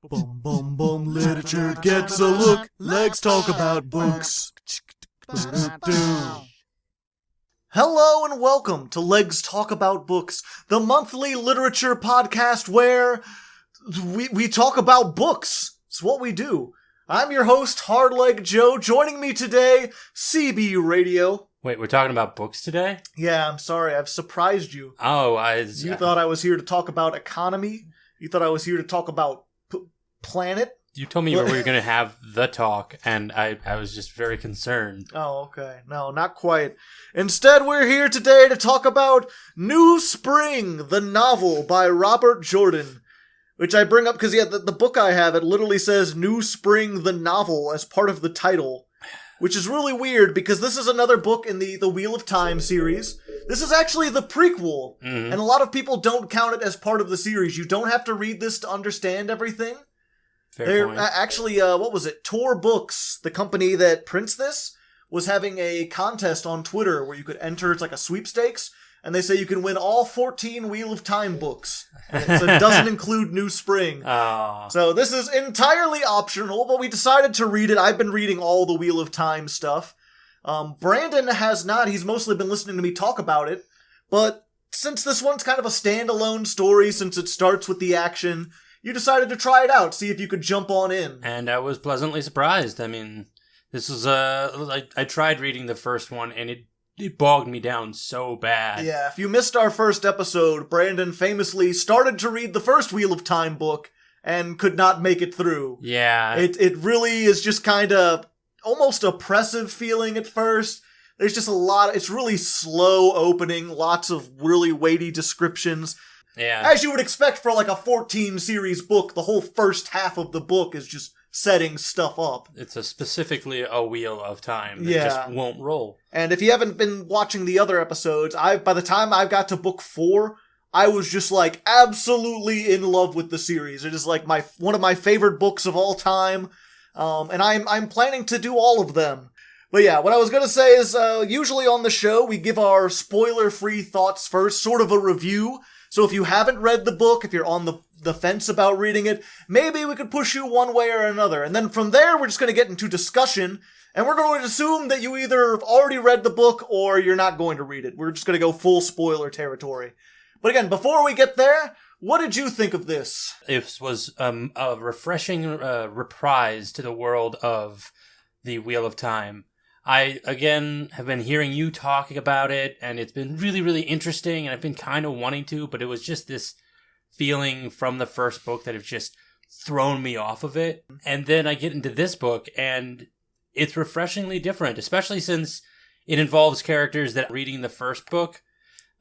Bum bum bum, literature gets a look. Legs talk about books. Hello and welcome to Legs Talk About Books, the monthly literature podcast where we talk about books. It's what we do. I'm your host, Hardleg Joe. Joining me today, CB Radio. Wait, we're talking about books today? Yeah, I'm sorry, I've surprised you. You thought I was here to talk about economy? You thought I was here to talk about planet? You told me we were going to have the talk, and I was just very concerned. Oh, okay. No, not quite. Instead, we're here today to talk about New Spring, the novel by Robert Jordan. Which I bring up because, the book I have, it literally says New Spring, the novel, as part of the title. Which is really weird, because this is another book in the Wheel of Time series. This is actually the prequel, and a lot of people don't count it as part of the series. You don't have to read this to understand everything. Fair point. Actually, what was it? Tor Books, the company that prints this, was having a contest on Twitter where you could enter, it's like a sweepstakes, and they say you can win all 14 Wheel of Time books. So it doesn't include New Spring. Oh. So this is entirely optional, but we decided to read it. I've been reading all the Wheel of Time stuff. Brandon has not. He's mostly been listening to me talk about it. But since this one's kind of a standalone story, since it starts with the action, you decided to try it out, see if you could jump on in. And I was pleasantly surprised. I mean, this was I tried reading the first one, and it bogged me down so bad. Yeah, if you missed our first episode, Brandon famously started to read the first Wheel of Time book and could not make it through. Yeah. It really is just kind of almost oppressive feeling at first. There's just it's really slow opening, lots of really weighty descriptions. Yeah. As you would expect for like a 14 series book, the whole first half of the book is just setting stuff up. It's specifically a Wheel of Time that just won't roll. And if you haven't been watching the other episodes, by the time I got to book 4, I was just like absolutely in love with the series. It is like one of my favorite books of all time, and I'm planning to do all of them. But yeah, what I was going to say is usually on the show we give our spoiler-free thoughts first, sort of a review. So if you haven't read the book, if you're on the fence about reading it, maybe we could push you one way or another. And then from there, we're just going to get into discussion, and we're going to assume that you either have already read the book or you're not going to read it. We're just going to go full spoiler territory. But again, before we get there, what did you think of this? It was a refreshing reprise to the world of the Wheel of Time. I, again, have been hearing you talking about it, and it's been really, really interesting, and I've been kind of wanting to, but it was just this feeling from the first book that have just thrown me off of it. And then I get into this book, and it's refreshingly different, especially since it involves characters that reading the first book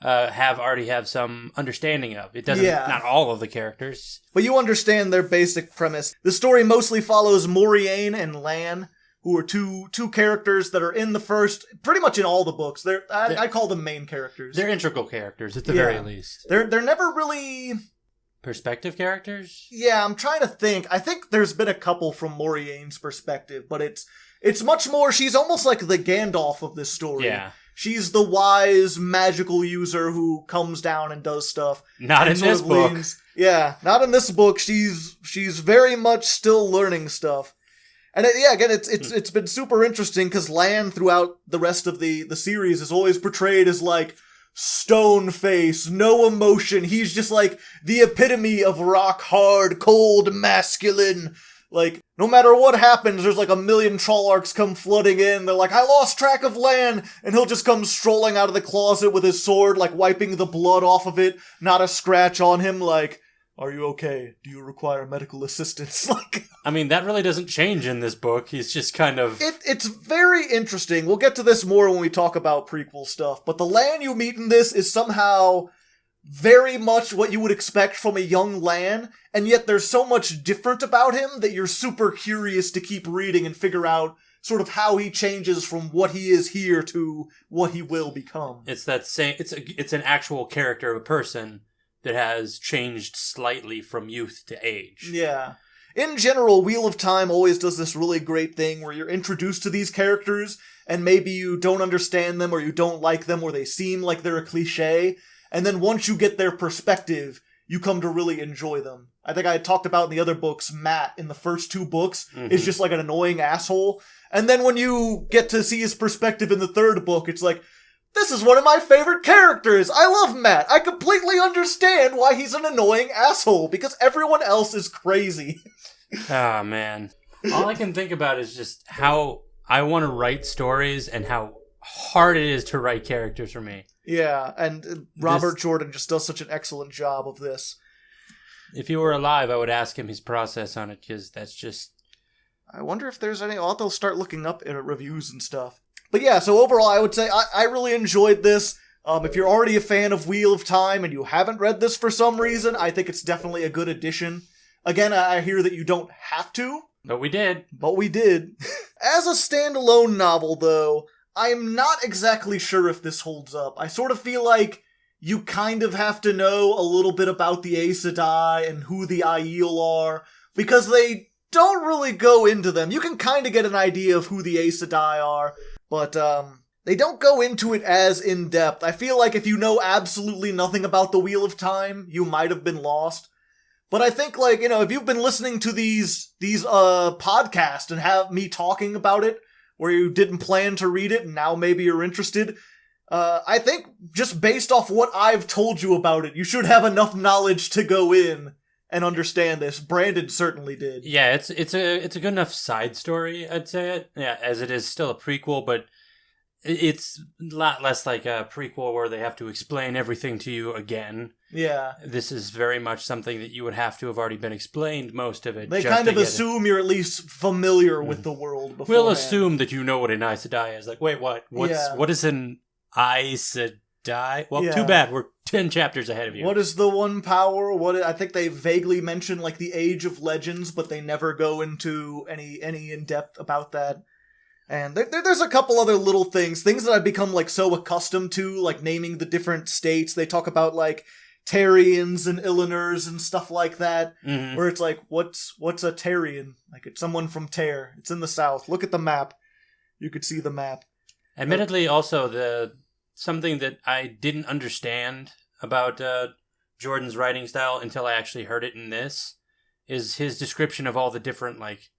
already have some understanding of. It doesn't, not all of the characters. But you understand their basic premise. The story mostly follows Moiraine and Lan, who are two characters that are in the first, pretty much in all the books. I call them main characters. They're integral characters, at the very least. They're never really perspective characters? Yeah, I'm trying to think. I think there's been a couple from Moraine's perspective, but it's much more, she's almost like the Gandalf of this story. Yeah. She's the wise magical user who comes down and does stuff. Not in this book. Not in this book. She's very much still learning stuff. And again, it's been super interesting because Lan throughout the rest of the series is always portrayed as like stone face, no emotion. He's just like the epitome of rock hard, cold, masculine. Like, no matter what happens, there's like a million Trollarchs come flooding in. They're like, I lost track of Lan. And he'll just come strolling out of the closet with his sword, like wiping the blood off of it. Not a scratch on him, like, are you okay? Do you require medical assistance? Like, I mean, that really doesn't change in this book. He's just kind of... It's very interesting. We'll get to this more when we talk about prequel stuff. But the Lan you meet in this is somehow very much what you would expect from a young Lan. And yet there's so much different about him that you're super curious to keep reading and figure out sort of how he changes from what he is here to what he will become. It's that same... It's an actual character of a person that has changed slightly from youth to age. Yeah. In general, Wheel of Time always does this really great thing where you're introduced to these characters, and maybe you don't understand them, or you don't like them, or they seem like they're a cliche, and then once you get their perspective, you come to really enjoy them. I think I had talked about in the other books, Matt, in the first 2 books, is just like an annoying asshole. And then when you get to see his perspective in the 3rd book, it's like, this is one of my favorite characters! I love Matt! I completely understand why he's an annoying asshole, because everyone else is crazy. Ah, man. All I can think about is just how I want to write stories and how hard it is to write characters for me. Yeah, and Robert Jordan just does such an excellent job of this. If he were alive, I would ask him his process on it, because that's just... I wonder if there's any... I'll have to start looking up in reviews and stuff. But yeah, so overall, I would say I really enjoyed this. If you're already a fan of Wheel of Time and you haven't read this for some reason, I think it's definitely a good addition. Again, I hear that you don't have to. But we did. But we did. As a standalone novel, though, I'm not exactly sure if this holds up. I sort of feel like you kind of have to know a little bit about the Aes Sedai and who the Aiel are, because they don't really go into them. You can kind of get an idea of who the Aes Sedai are, but they don't go into it as in-depth. I feel like if you know absolutely nothing about the Wheel of Time, you might have been lost. But I think, like, you know, if you've been listening to these podcasts and have me talking about it, where you didn't plan to read it and now maybe you're interested, I think just based off what I've told you about it, you should have enough knowledge to go in and understand this. Brandon certainly did. Yeah, it's a good enough side story, I'd say. Yeah, as it is still a prequel, but it's a lot less like a prequel where they have to explain everything to you again. Yeah. This is very much something that you would have to have already been explained, most of it. They kind of assume you're at least familiar with the world beforehand. We'll assume that you know what an Aes Sedai is. Like, wait, what? What is an Aes Sedai? Well, too bad. We're 10 chapters ahead of you. What is the one power? I think they vaguely mention, like, the Age of Legends, but they never go into any in-depth about that. And there's a couple other little things that I've become, like, so accustomed to, like, naming the different states. They talk about, like, Terrians and Illiners and stuff like that, where it's like, what's a Terrian? Like, it's someone from Ter. It's in the south. Look at the map. You could see the map. Admittedly, also, something that I didn't understand about Jordan's writing style until I actually heard it in this is his description of all the different, like,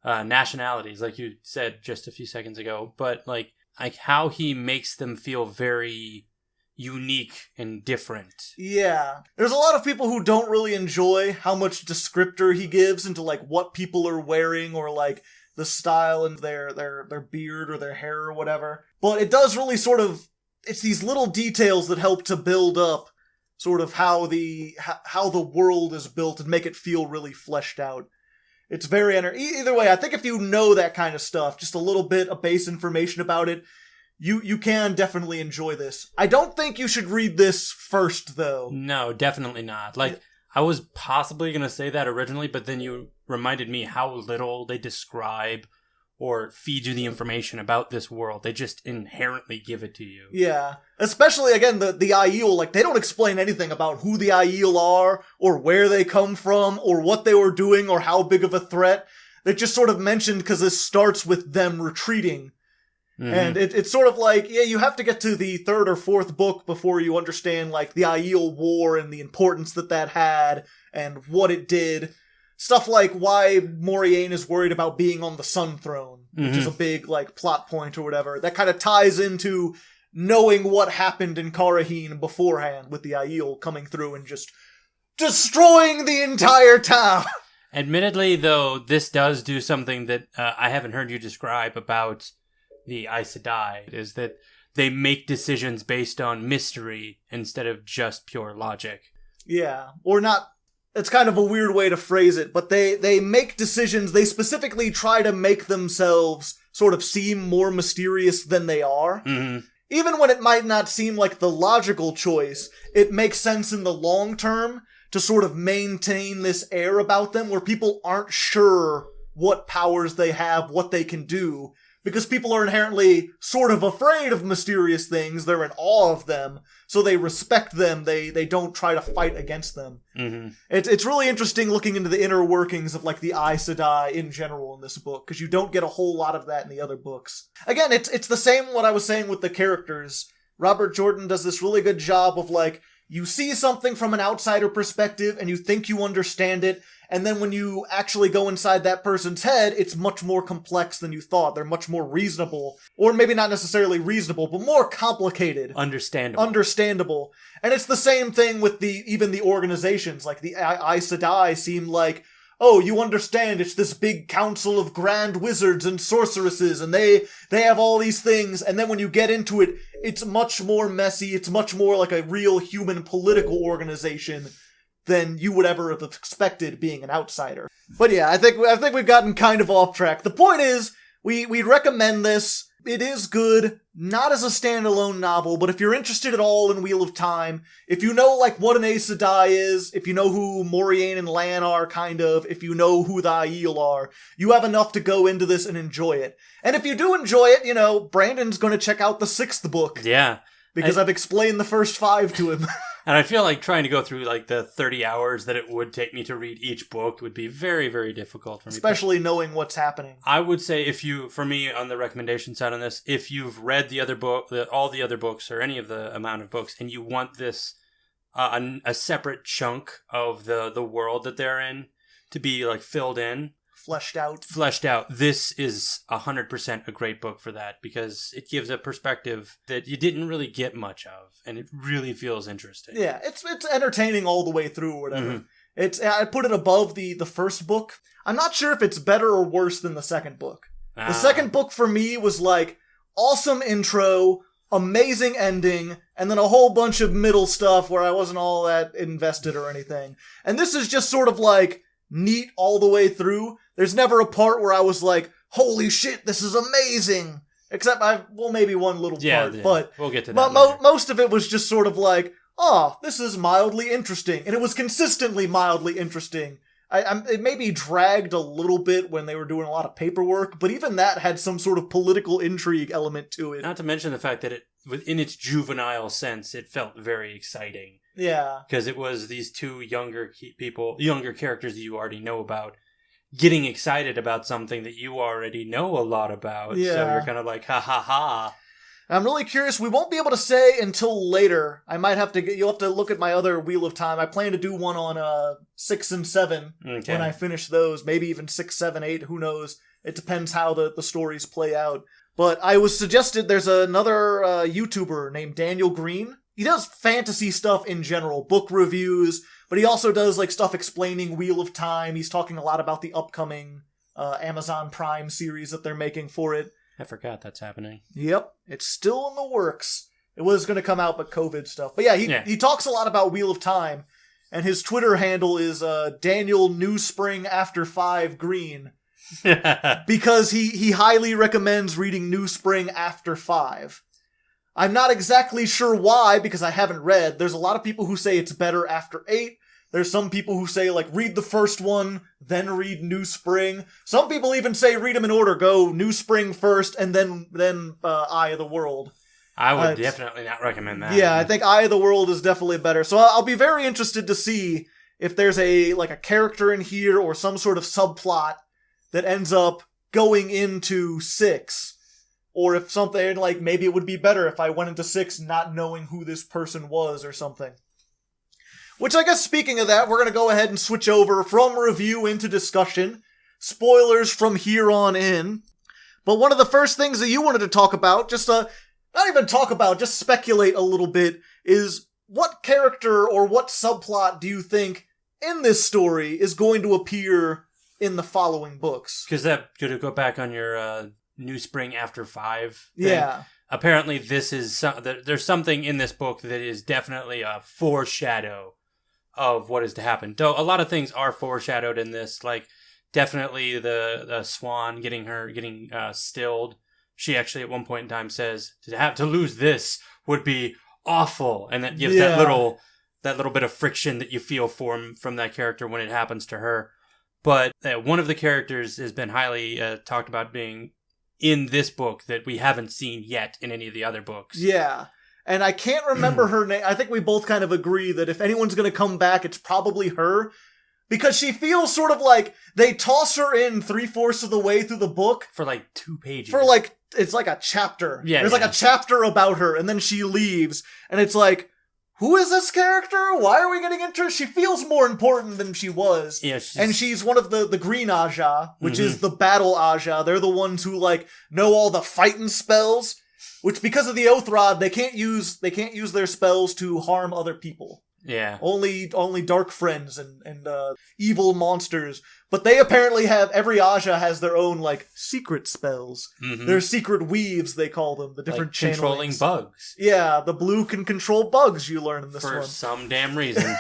nationalities, like you said just a few seconds ago, but like how he makes them feel very unique and different. Yeah. There's a lot of people who don't really enjoy how much descriptor he gives into like what people are wearing or like the style and their beard or their hair or whatever. But it does really sort of, it's these little details that help to build up sort of how the world is built and make it feel really fleshed out. It's very either way, I think if you know that kind of stuff, just a little bit of base information about it, you can definitely enjoy this. I don't think you should read this first, though. No, definitely not. Like, I was possibly going to say that originally, but then you reminded me how little they describe or feed you the information about this world. They just inherently give it to you. Yeah. Especially, again, the Aiel, like, they don't explain anything about who the Aiel are, or where they come from, or what they were doing, or how big of a threat. They just sort of mentioned because this starts with them retreating. Mm-hmm. And it's sort of like, yeah, you have to get to the 3rd or 4th book before you understand, like, the Aiel War and the importance that had, and what it did. Stuff like why Moiraine is worried about being on the Sun Throne, which is a big, like, plot point or whatever. That kind of ties into knowing what happened in Karaheen beforehand with the Aiel coming through and just destroying the entire town. Admittedly, though, this does do something that I haven't heard you describe about the Aes Sedai, is that they make decisions based on mystery instead of just pure logic. Yeah, or not. It's kind of a weird way to phrase it, but they make decisions, they specifically try to make themselves sort of seem more mysterious than they are. Mm-hmm. Even when it might not seem like the logical choice, it makes sense in the long term to sort of maintain this air about them where people aren't sure what powers they have, what they can do, because people are inherently sort of afraid of mysterious things, they're in awe of them, so they respect them, they don't try to fight against them. Mm-hmm. It's really interesting looking into the inner workings of, like, the Aes Sedai in general in this book, because you don't get a whole lot of that in the other books. Again, it's the same what I was saying with the characters. Robert Jordan does this really good job of, like, you see something from an outsider perspective and you think you understand it, and then when you actually go inside that person's head, it's much more complex than you thought. They're much more reasonable. Or maybe not necessarily reasonable, but more complicated. Understandable. And it's the same thing with even the organizations. Like the Aes Sedai seem like, oh, you understand, it's this big council of grand wizards and sorceresses, and they have all these things, and then when you get into it, it's much more messy, it's much more like a real human political organization than you would ever have expected being an outsider. But yeah, I think we've gotten kind of off track. The point is, we recommend this. It is good, not as a standalone novel, but if you're interested at all in Wheel of Time, if you know like what an Aes Sedai is, if you know who Moiraine and Lan are, kind of, if you know who the Aiel are, you have enough to go into this and enjoy it. And if you do enjoy it, you know, Brandon's going to check out the 6th book. Yeah. Because I've explained the first 5 to him. And I feel like trying to go through like the 30 hours that it would take me to read each book would be very, very difficult for me. Especially knowing what's happening. I would say for me on the recommendation side on this, if you've read the other book, all the other books or any of the amount of books, and you want this, a separate chunk of the world that they're in to be like filled in. Fleshed out. This is 100% a great book for that because it gives a perspective that you didn't really get much of, and it really feels interesting. Yeah, it's entertaining all the way through, or whatever. Mm-hmm. I put it above the first book. I'm not sure if it's better or worse than the second book. The second book for me was like awesome intro, amazing ending, and then a whole bunch of middle stuff where I wasn't all that invested or anything. And this is just sort of like neat all the way through. There's never a part where I was like, holy shit, this is amazing. Except maybe one little part, but we'll get to that later. Most of it was just sort of like, oh, this is mildly interesting. And it was consistently mildly interesting. It maybe dragged a little bit when they were doing a lot of paperwork, but even that had some sort of political intrigue element to it. Not to mention the fact that in its juvenile sense, it felt very exciting. Yeah. Because it was these two younger characters that you already know about, getting excited about something that you already know a lot about. Yeah. So you're kind of like, ha ha ha. I'm really curious. We won't be able to say until later. You'll have to look at my other Wheel of Time. I plan to do one on 6 and 7 when I finish those. Maybe even 6, 7, 8. Who knows? It depends how the stories play out. But I was suggested there's another YouTuber named Daniel Green. He does fantasy stuff in general, book reviews, but he also does like stuff explaining Wheel of Time. He's talking a lot about the upcoming Amazon Prime series that they're making for it. I forgot that's happening. Yep, it's still in the works. It was going to come out, but COVID stuff. But yeah, he talks a lot about Wheel of Time, and his Twitter handle is Daniel New Spring After 5 Green. Because he highly recommends reading New Spring After 5. I'm not exactly sure why, because I haven't read. There's a lot of people who say it's better after 8. There's some people who say, like, read the first one, then read New Spring. Some people even say read them in order. Go New Spring first, and then Eye of the World. I would definitely not recommend that. Yeah, I think Eye of the World is definitely better. So I'll be very interested to see if there's a character in here or some sort of subplot that ends up going into 6. Or if something, like, maybe it would be better if I went into 6 not knowing who this person was or something. Which, I guess, speaking of that, we're going to go ahead and switch over from review into discussion. Spoilers from here on in. But one of the first things that you wanted to talk about, just not even talk about, just speculate a little bit, is what character or what subplot do you think in this story is going to appear in the following books? Because that could go back on your New Spring After 5 thing. Yeah. Apparently this is there's something in this book that is definitely a foreshadow of what is to happen. Though a lot of things are foreshadowed in this, like definitely the swan getting stilled. She actually at one point in time says to lose this would be awful, and that gives that little bit of friction that you feel from that character when it happens to her. But one of the characters has been highly talked about being in this book that we haven't seen yet in any of the other books. Yeah. And I can't remember her name. I think we both kind of agree that if anyone's going to come back, it's probably her. Because she feels sort of like they toss her in 3/4 of the way through the book. For like 2 pages. For like, it's like a chapter. Yeah. There's like a chapter about her, and then she leaves. And it's like, who is this character? Why are we getting into her? She feels more important than she was. Yeah, and she's one of the Green Aja, which is the battle Aja. They're the ones who, like, know all the fighting spells, which because of the Oath Rod, they can't use their spells to harm other people. Yeah. Only dark friends and evil monsters. But they apparently have, every Aja has their own, like, secret spells. Mm-hmm. They're secret weaves, they call them. The different like controlling channelings. Bugs. Yeah, the blue can control bugs, you learn in this one. For some damn reason.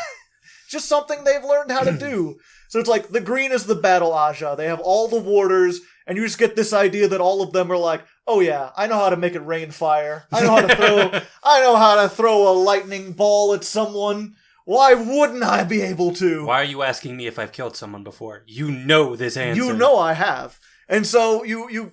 Just something they've learned how to do. So it's like, the green is the battle Aja. They have all the warders, and you just get this idea that all of them are like, oh yeah, I know how to make it rain fire. I know how to throw a lightning ball at someone. Why wouldn't I be able to? Why are you asking me if I've killed someone before? You know this answer. You know I have. And so you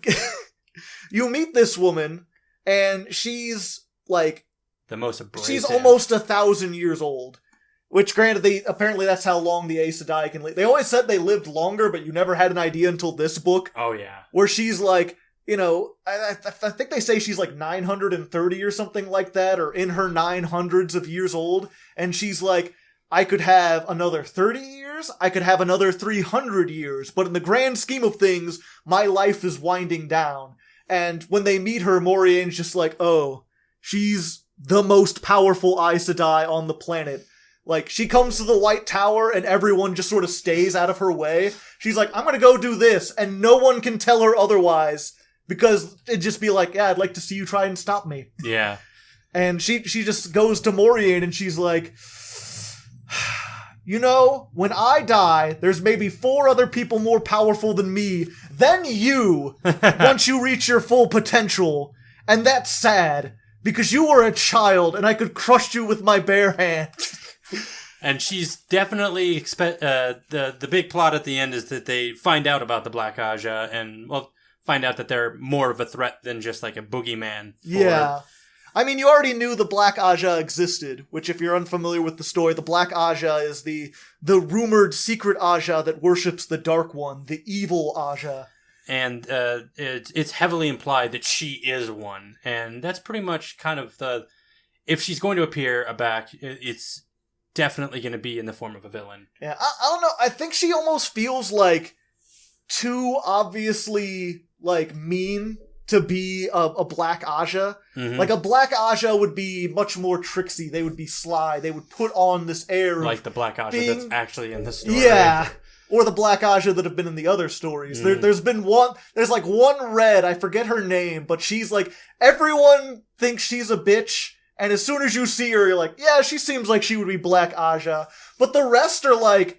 you meet this woman, and she's like the most abrasive. She's almost 1,000 years old. Which, granted, apparently that's how long the Aes Sedai can live. They always said they lived longer, but you never had an idea until this book. Oh, yeah. Where she's like, you know, I think they say she's like 930 or something like that, or in her 900s of years old. And she's like, I could have another 30 years, I could have another 300 years, but in the grand scheme of things, my life is winding down. And when they meet her, Moiraine's just like, oh, she's the most powerful Aes Sedai on the planet. Like, she comes to the White Tower and everyone just sort of stays out of her way. She's like, I'm gonna go do this, and no one can tell her otherwise, because it'd just be like, yeah, I'd like to see you try and stop me. Yeah. And she just goes to Moiraine and she's like, you know, when I die, there's maybe 4 other people more powerful than me, than you, once you reach your full potential. And that's sad, because you were a child and I could crush you with my bare hands. And she's definitely the big plot at the end is that they find out about the Black Aja and, well, find out that they're more of a threat than just like a boogeyman. Yeah. I mean, you already knew the Black Aja existed, which if you're unfamiliar with the story, the Black Aja is the rumored secret Aja that worships the Dark One, the evil Aja. And it's heavily implied that she is one. And that's pretty much kind of if she's going to appear back, it's definitely going to be in the form of a villain. Yeah, I don't know. I think she almost feels like too obviously like mean to be a Black Aja. Mm-hmm. Like a Black Aja would be much more tricksy. They would be sly. They would put on this air like the Black Aja that's actually in the story. Yeah. Or the Black Aja that have been in the other stories. There's been one, there's like one red, I forget her name, but she's like, everyone thinks she's a bitch, and as soon as you see her, you're like, yeah, she seems like she would be Black Aja. But the rest are like,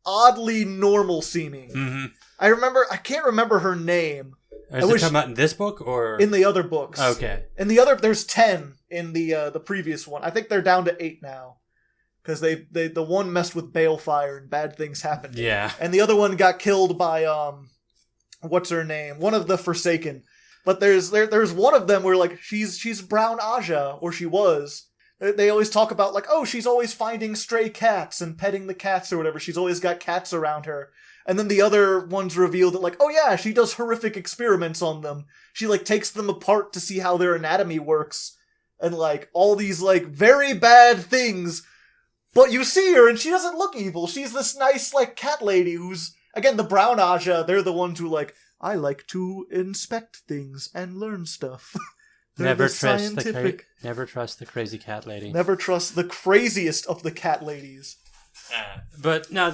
oddly normal seeming. Mm-hmm. I can't remember her name. Is it talking about in this book, or? In the other books. Okay. In the other, there's 10 in the previous one. I think they're down to 8 now. Because the one messed with Balefire and bad things happened. Yeah. And the other one got killed by, what's her name? One of the Forsaken. But there's one of them where, like, she's Brown Aja, or she was. They always talk about, like, oh, she's always finding stray cats and petting the cats or whatever. She's always got cats around her. And then the other ones reveal that, like, oh yeah, she does horrific experiments on them. She, like, takes them apart to see how their anatomy works. And, like, all these, like, very bad things. But you see her, and she doesn't look evil. She's this nice, like, cat lady who's, again, the Brown Aja, they're the ones who, like, I like to inspect things and learn stuff. Never trust the crazy cat lady. Never trust the craziest of the cat ladies. But no,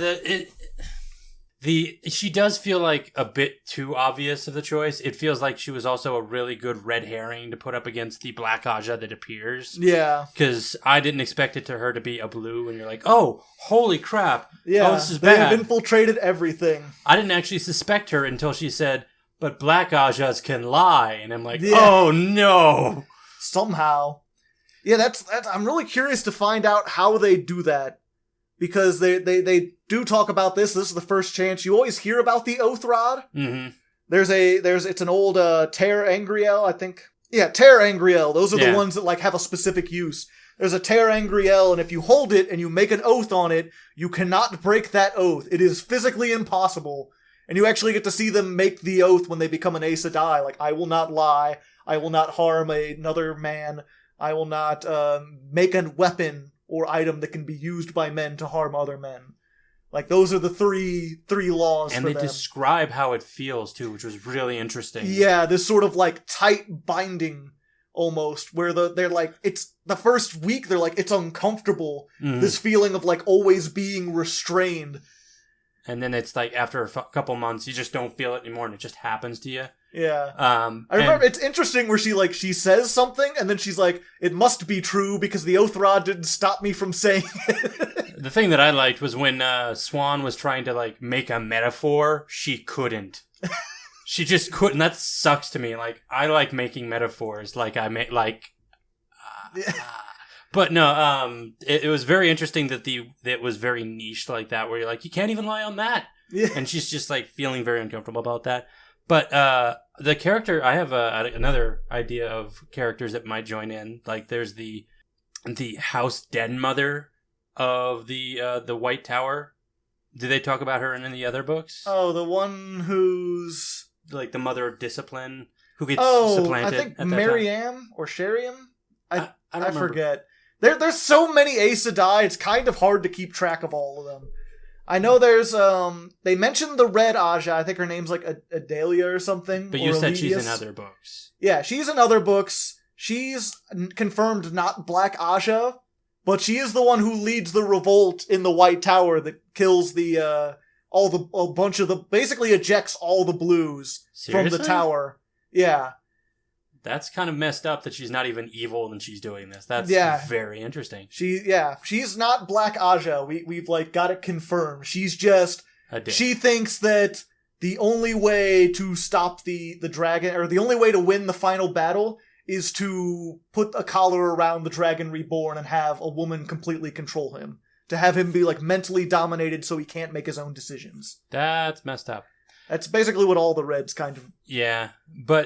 she does feel like a bit too obvious of the choice. It feels like she was also a really good red herring to put up against the Black Aja that appears. Yeah. Because I didn't expect her to be a blue, and you're like, oh, holy crap. Yeah, oh, this is bad. They've infiltrated everything. I didn't actually suspect her until she said, but Black Ajas can lie. And I'm like, oh no. Somehow. Yeah, that's I'm really curious to find out how they do that. Because they do talk about this. This is the first chance. You always hear about the Oath Rod. Mm-hmm. It's an old Ter Angriel, I think. Yeah, Ter Angriel. Those are the ones that like have a specific use. There's a Ter Angriel, and if you hold it and you make an oath on it, you cannot break that oath. It is physically impossible. And you actually get to see them make the oath when they become an Aes Sedai. Like, I will not lie. I will not harm another man. I will not make a weapon or item that can be used by men to harm other men. Like, those are the three laws and for them. And they describe how it feels, too, which was really interesting. Yeah, this sort of, like, tight binding, almost, where they're like, it's, the first week, they're like, it's uncomfortable. Mm-hmm. This feeling of, like, always being restrained. And then it's like, after a couple months, you just don't feel it anymore, and it just happens to you. Yeah. I remember, it's interesting where she says something, and then she's like, it must be true, because the oath rod didn't stop me from saying it. The thing that I liked was when Swan was trying to, like, make a metaphor, she couldn't. She just couldn't. That sucks to me. Like, I like making metaphors. Like, I make, like... But no, it was very interesting that it was very niche like that, where you're like, you can't even lie on that. Yeah. And she's just, like, feeling very uncomfortable about that. But the character, I have another idea of characters that might join in. Like, there's the house den mother of the White Tower. Do they talk about her in any other books? Oh, the one who's... like the mother of discipline, who gets supplanted. I think Mariam or Sheriam? I forget. There's so many Aes Sedai, it's kind of hard to keep track of all of them. I know there's, they mentioned the Red Aja, I think her name's like Adalia or something. But you said she's in other books. Yeah, she's in other books. She's confirmed not Black Aja, but she is the one who leads the revolt in the White Tower that kills basically ejects all the blues from the tower. Yeah. That's kind of messed up that she's not even evil and she's doing this. That's very interesting. She's not Black Aja. We've like got it confirmed. She's just, she thinks that the only way to stop the dragon, or the only way to win the final battle, is to put a collar around the Dragon Reborn and have a woman completely control him. To have him be, like, mentally dominated so he can't make his own decisions. That's messed up. That's basically what all the Reds kind of... Yeah,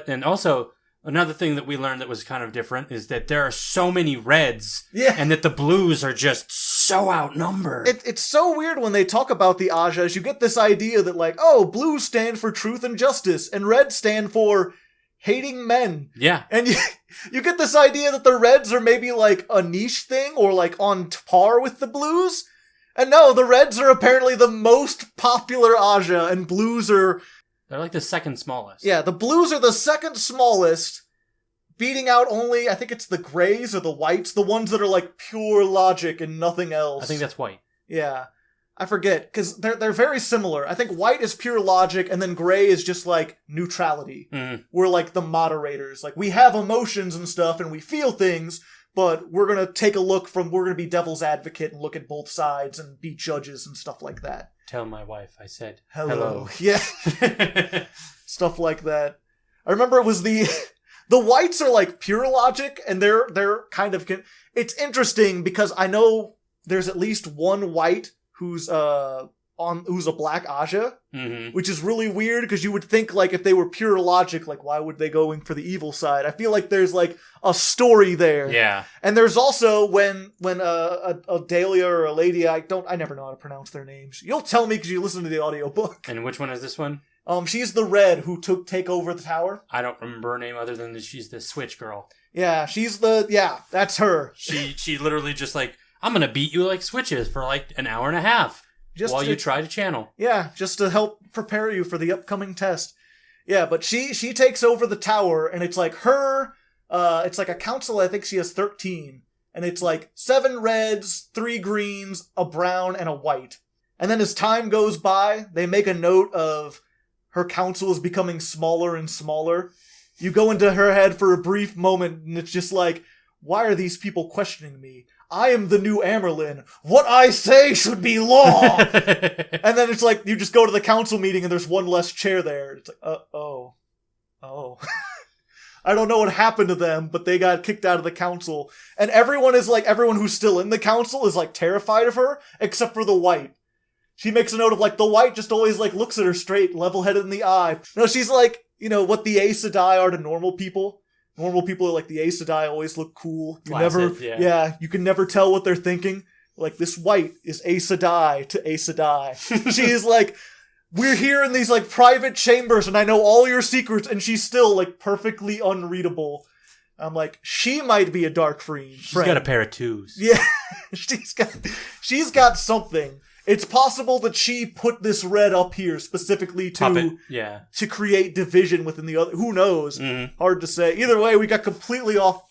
and also, another thing that we learned that was kind of different is that there are so many Reds, and that the Blues are just so outnumbered. It's so weird when they talk about the Ajas. You get this idea that, like, oh, Blues stand for truth and justice, and Reds stand for... hating men. Yeah. And you get this idea that the Reds are maybe like a niche thing or like on par with the Blues. And no, the Reds are apparently the most popular Aja and Blues are... they're like the second smallest. Yeah, the Blues are the second smallest, beating out only, I think it's the Greys or the Whites, the ones that are like pure logic and nothing else. I think that's White. Yeah. I forget, because they're very similar. I think White is pure logic, and then Grey is just, like, neutrality. Mm. We're, like, the moderators. Like, we have emotions and stuff, and we feel things, but we're gonna we're gonna be devil's advocate and look at both sides and be judges and stuff like that. Tell my wife I said hello. Yeah. Stuff like that. I remember it was the Whites are, like, pure logic, and they're kind of... it's interesting, because I know there's at least one White who's a Black Aja, which is really weird because you would think like if they were pure logic, like why would they go in for the evil side? I feel like there's like a story there. Yeah. And there's also when a Dahlia or a lady, I never know how to pronounce their names. You'll tell me because you listen to the audiobook. And which one is this one? She's the Red who take over the tower. I don't remember her name other than that she's the Switch girl. Yeah, that's her. She literally just like, I'm going to beat you like switches for like an hour and a half while you try to channel. Yeah, just to help prepare you for the upcoming test. Yeah, but she takes over the tower, and it's like her, it's like a council, I think she has 13. And it's like 7 reds, 3 greens, a brown, and a white. And then as time goes by, they make a note of her council is becoming smaller and smaller. You go into her head for a brief moment, and it's just like, why are these people questioning me? I am the new Amerlin. What I say should be law. And then it's like, you just go to the council meeting and there's one less chair there. It's like, oh. I don't know what happened to them, but they got kicked out of the council. And everyone who's still in the council is like terrified of her, except for the White. She makes a note of like, the White just always like looks at her straight, level-headed in the eye. No, she's like, what the Aes Sedai are to normal people. Normal people are like, the Aes Sedai always look cool. You can never tell what they're thinking. Like, this White is Aes Sedai to Aes Sedai. She's like, we're here in these, like, private chambers, and I know all your secrets, and she's still, like, perfectly unreadable. I'm like, she might be a dark friend. She's got a pair of twos. Yeah, she's got something. It's possible that she put this red up here specifically to create division within the other. Who knows? Mm-hmm. Hard to say. Either way, we got completely off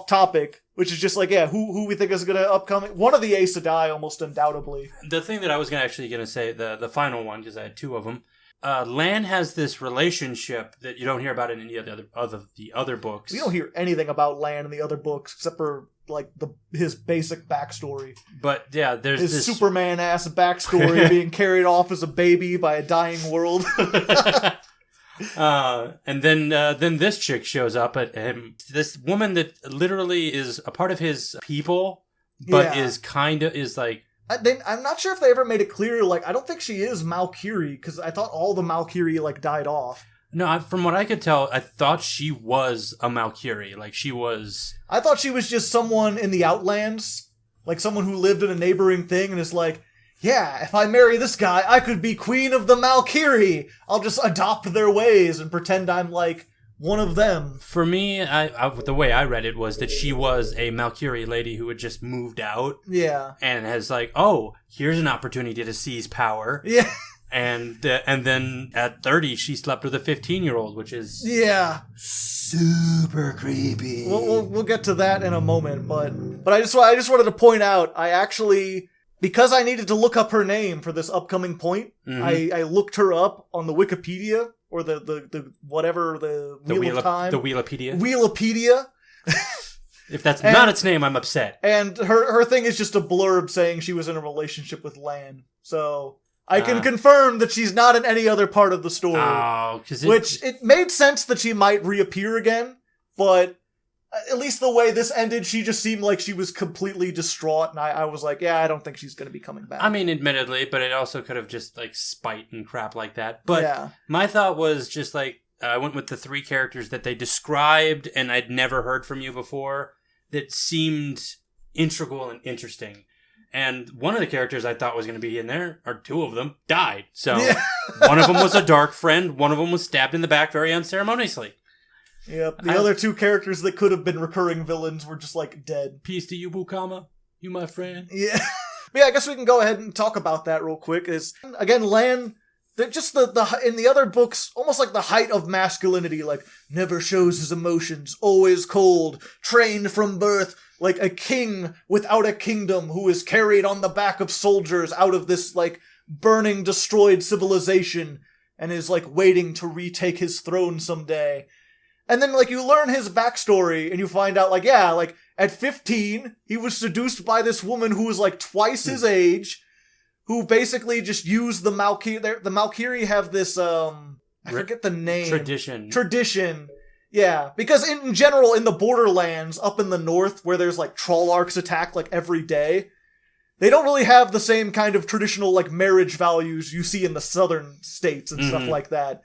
topic, which is just like, yeah, who we think is going to upcoming. One of the Aes Sedai, almost undoubtedly. The thing that I was going to say, the final one, because I had two of them. Lan has this relationship that you don't hear about in any of the other books. We don't hear anything about Lan in the other books except for like his basic backstory. But yeah, there's his Superman ass backstory being carried off as a baby by a dying world. And then this chick shows up at him. This woman that literally is a part of his people, but is like. I'm not sure if they ever made it clear, like, I don't think she is Malkiri, because I thought all the Malkiri, like, died off. No, from what I could tell, I thought she was a Malkiri. Like, she was... I thought she was just someone in the Outlands, like someone who lived in a neighboring thing, and is like, yeah, if I marry this guy, I could be queen of the Malkiri. I'll just adopt their ways and pretend I'm, like, one of them. For me, the way I read it was that she was a Malkiri lady who had just moved out. Yeah. And has like, oh, here's an opportunity to seize power. Yeah. And then at 30, she slept with a 15-year-old, which is... Yeah. Super creepy. We'll get to that in a moment, but I just wanted to point out, I actually... Because I needed to look up her name for this upcoming point, mm-hmm. I looked her up on the Wikipedia, or the whatever, the Wheel of Time. The Wheelopedia. Wheelopedia. If that's not its name, I'm upset. And her thing is just a blurb saying she was in a relationship with Lan. So I can confirm that she's not in any other part of the story. Oh, which it made sense that she might reappear again, but... At least the way this ended, she just seemed like she was completely distraught, and I was like, yeah, I don't think she's going to be coming back. I mean, admittedly, but it also could have just, like, spite and crap like that. But my thought was just, like, I went with the three characters that they described, and I'd never heard from you before, that seemed integral and interesting. And one of the characters I thought was going to be in there, or two of them, died. So one of them was a dark friend, one of them was stabbed in the back very unceremoniously. Yep, the other two characters that could have been recurring villains were just, like, dead. Peace to you, Bukama. You my friend. Yeah. But yeah, I guess we can go ahead and talk about that real quick. Again, Lan, just the in the other books, almost like the height of masculinity, like, never shows his emotions, always cold, trained from birth, like a king without a kingdom who is carried on the back of soldiers out of this, like, burning, destroyed civilization and is, like, waiting to retake his throne someday. And then, like, you learn his backstory, and you find out, like, yeah, like, at 15, he was seduced by this woman who was, like, twice his age, who basically just used the Malkiri. The Malkiri have this, I forget the name. Tradition. Yeah, because in general, in the borderlands, up in the north, where there's, like, Trollarchs attack, like, every day, they don't really have the same kind of traditional, like, marriage values you see in the southern states and stuff like that.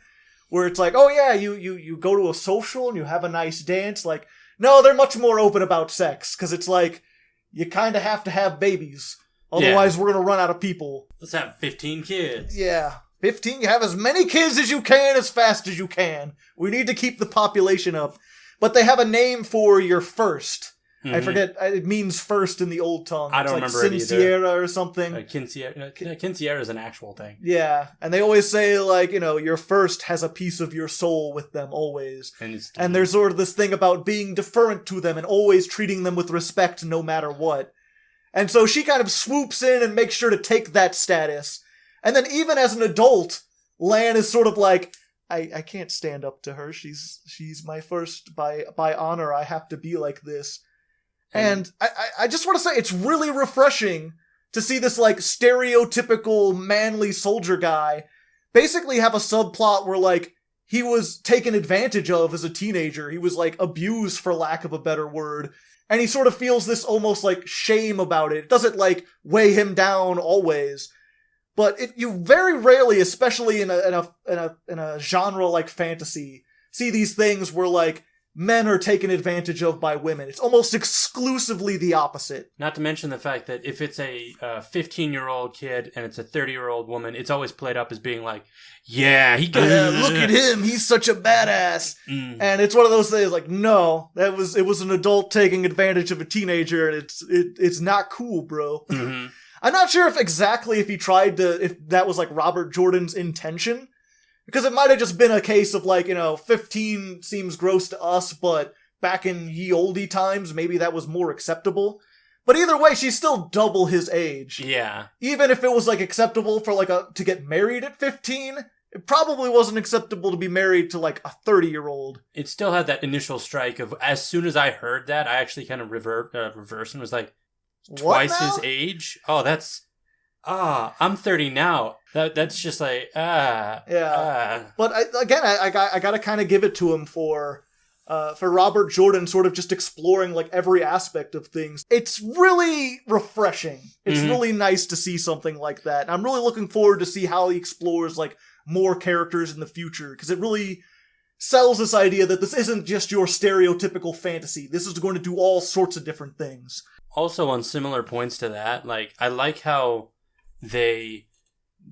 Where it's like, oh yeah, you go to a social and you have a nice dance. Like, no, they're much more open about sex. Because it's like, you kind of have to have babies. Otherwise, we're going to run out of people. Let's have 15 kids. Yeah. 15, you have as many kids as you can, as fast as you can. We need to keep the population up. But they have a name for your first. Mm-hmm. I forget, it means first in the old tongue. I don't remember it either. Cinciera or something. Cinciera is an actual thing. Yeah, and they always say, like, you know, your first has a piece of your soul with them, always. And there's sort of this thing about being deferent to them and always treating them with respect no matter what. And so she kind of swoops in and makes sure to take that status. And then even as an adult, Lan is sort of like, I can't stand up to her. She's my first. By honor, I have to be like this. And I just want to say, it's really refreshing to see this, like, stereotypical manly soldier guy basically have a subplot where, like, he was taken advantage of as a teenager. He was, like, abused, for lack of a better word. And he sort of feels this almost, like, shame about it. It doesn't, like, weigh him down always. But you very rarely, especially in a genre like fantasy, see these things where, like, men are taken advantage of by women. It's almost exclusively the opposite. Not to mention the fact that if it's a 15-year-old kid and it's a 30-year-old woman, it's always played up as being like, yeah, he got look at him, he's such a badass. And it's one of those things like, no, it was an adult taking advantage of a teenager, and it's not cool, bro. Mm-hmm. I'm not sure if that was like Robert Jordan's intention. Because it might have just been a case of 15 seems gross to us, but back in ye olde times, maybe that was more acceptable. But either way, she's still double his age. Yeah. Even if it was acceptable for to get married at 15, it probably wasn't acceptable to be married to a 30-year-old. It still had that initial strike of, as soon as I heard that, I actually kind of reversed and was like, twice his age? Oh, that's... I'm 30 now. That's just like, Yeah. But I gotta kind of give it to him for Robert Jordan sort of just exploring every aspect of things. It's really refreshing. It's really nice to see something like that. And I'm really looking forward to see how he explores more characters in the future, because it really sells this idea that this isn't just your stereotypical fantasy. This is going to do all sorts of different things. Also, on similar points to that, I like how they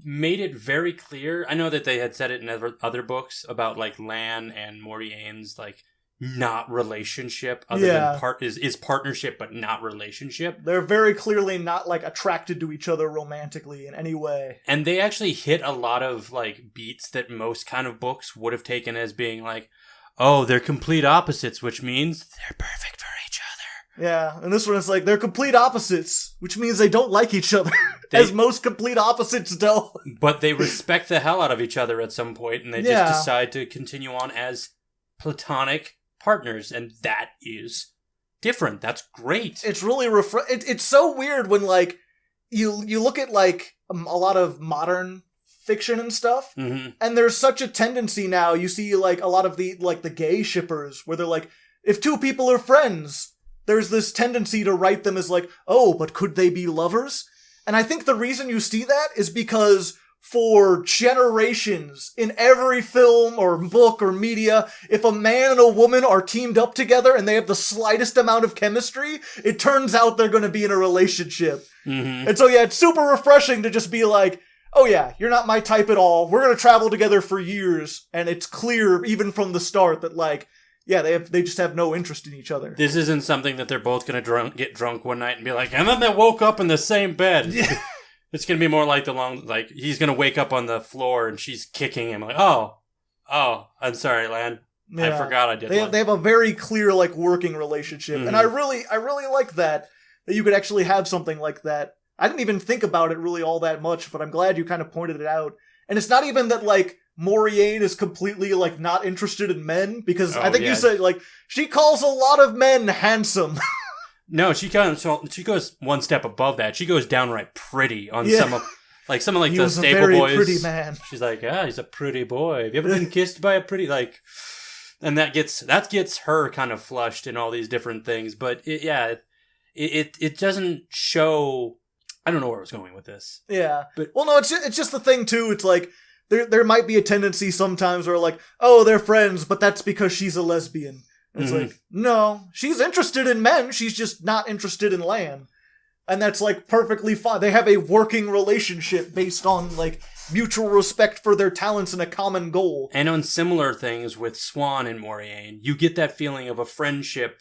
made it very clear. I know that they had said it in other books about Lan and Moiraine's not relationship, other than is partnership but not relationship. They're very clearly not attracted to each other romantically in any way. And they actually hit a lot of beats that most kind of books would have taken as being oh, they're complete opposites, which means they're perfect for each other. Yeah, and this one is they're complete opposites, which means they don't like each other, as most complete opposites don't. But they respect the hell out of each other at some point, and they just decide to continue on as platonic partners, and that is different. That's great. It's really it's so weird when you look at a lot of modern fiction and stuff, and there's such a tendency now. You see a lot of the gay shippers where they're if two people are friends, there's this tendency to write them as oh, but could they be lovers? And I think the reason you see that is because for generations, in every film or book or media, if a man and a woman are teamed up together and they have the slightest amount of chemistry, it turns out they're going to be in a relationship. And so it's super refreshing to just be oh yeah, you're not my type at all. We're going to travel together for years. And it's clear even from the start that yeah, they just have no interest in each other. This isn't something that they're both going to get drunk one night and be and then they woke up in the same bed. Yeah. It's going to be more he's going to wake up on the floor and she's kicking him. Oh, I'm sorry, Lan. Yeah. I forgot I did that. They have a very clear, working relationship. And I really like that you could actually have something like that. I didn't even think about it really all that much, but I'm glad you kind of pointed it out. And it's not even that, Moiraine is completely, not interested in men, because I think you said, she calls a lot of men handsome. No, she goes one step above that. She goes downright pretty on some of the stable boys. He was a very pretty man. She's he's a pretty boy. Have you ever been kissed by a pretty, and that gets her kind of flushed in all these different things. But it doesn't show. I don't know where I was going with this. Yeah, but it's just the thing too. It's there might be a tendency sometimes where oh, they're friends, but that's because she's a lesbian. And it's no, she's interested in men, she's just not interested in Lan. And that's perfectly fine. They have a working relationship based on mutual respect for their talents and a common goal. And on similar things with Swan and Moiraine, you get that feeling of a friendship,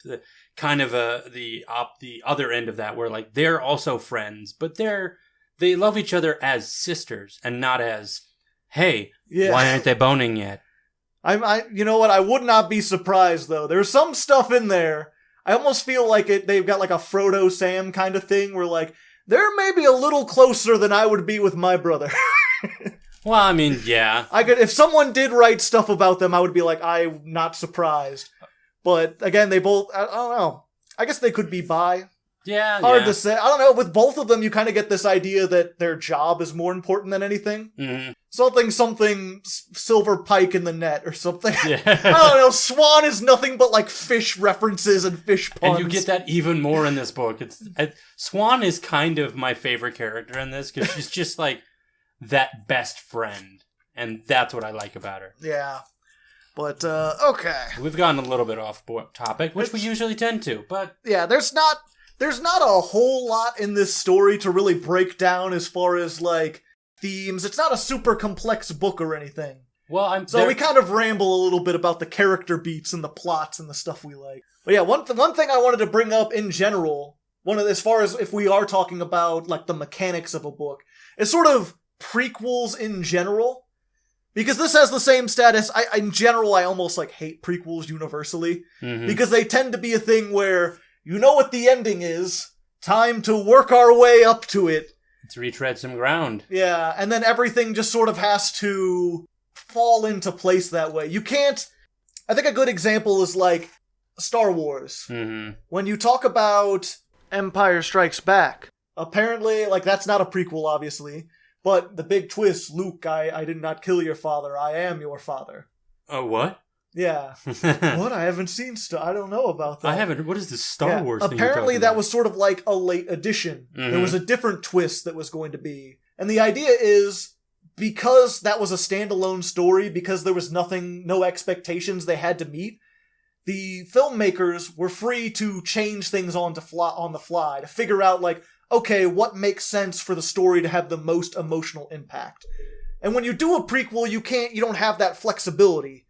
kind of the other end of that, where they're also friends, but they love each other as sisters and not as, hey, why aren't they boning yet? You know what? I would not be surprised though. There's some stuff in there. I almost feel they've got a Frodo Sam kind of thing where they're maybe a little closer than I would be with my brother. Well, I mean, yeah. If someone did write stuff about them, I would be I'm not surprised. But again, they both, I don't know. I guess they could be bi. Yeah, Hard to say. I don't know. With both of them, you kind of get this idea that their job is more important than anything. Mm-hmm. Something silver pike in the net or something. Yeah. I don't know. Swan is nothing but fish references and fish puns. And you get that even more in this book. Swan is kind of my favorite character in this because she's just that best friend. And that's what I like about her. Yeah. But, okay. We've gotten a little bit off topic, which we usually tend to, but... Yeah, there's not a whole lot in this story to really break down as far as, like, themes. It's not a super complex book or anything. Well, we kind of ramble a little bit about the character beats and the plots and the stuff we like. But yeah, one thing I wanted to bring up in general, as far as if we are talking about, like, the mechanics of a book, is sort of prequels in general. Because this has the same status. In general, I almost, like, hate prequels universally. Mm-hmm. Because they tend to be a thing where, you know what the ending is, time to work our way up to it. Let's retread some ground. Yeah, and then everything just sort of has to fall into place that way. You can't... I think a good example is, like, Star Wars. Mm-hmm. When you talk about Empire Strikes Back, apparently, like, that's not a prequel, obviously, but the big twist, Luke, I did not kill your father, I am your father. Oh, what? Yeah. What? I haven't seen I don't know about that. I haven't. What is this Star Wars thing apparently you're that talking was sort of like a late addition. Mm-hmm. There was a different twist that was going to be. And the idea is, because that was a standalone story, because there was no expectations they had to meet, the filmmakers were free to change things on the fly, to figure out, like, okay, what makes sense for the story to have the most emotional impact. And when you do a prequel, you don't have that flexibility.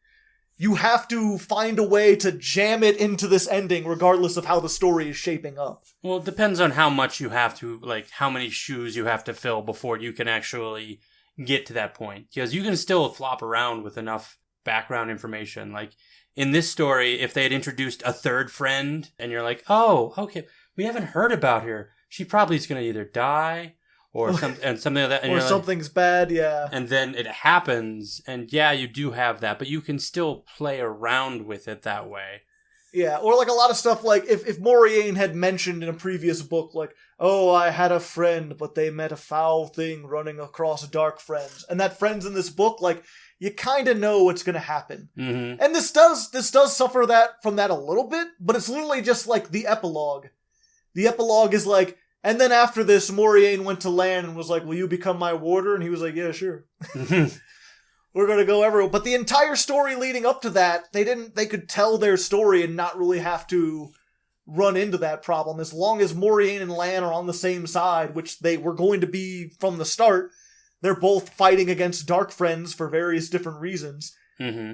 You have to find a way to jam it into this ending regardless of how the story is shaping up. Well, it depends on how much you have to, like, how many shoes you have to fill before you can actually get to that point. Because you can still flop around with enough background information. Like, in this story, if they had introduced a third friend, and you're like, oh, okay, we haven't heard about her. She probably is going to either die or something like that. And or something's bad, yeah. And then it happens, and yeah, you do have that, but you can still play around with it that way. Yeah, or like a lot of stuff, like if Moiraine had mentioned in a previous book, like, oh, I had a friend, but they met a foul thing running across dark friends, and that friend's in this book, like, you kind of know what's going to happen. Mm-hmm. And this does suffer from that a little bit, but it's literally just like the epilogue. The epilogue is like, and then after this, Moiraine went to Lan and was like, will you become my warder? And he was like, yeah, sure. We're going to go everywhere. But the entire story leading up to that, they could tell their story and not really have to run into that problem. As long as Moiraine and Lan are on the same side, which they were going to be from the start, they're both fighting against dark friends for various different reasons. Mm-hmm.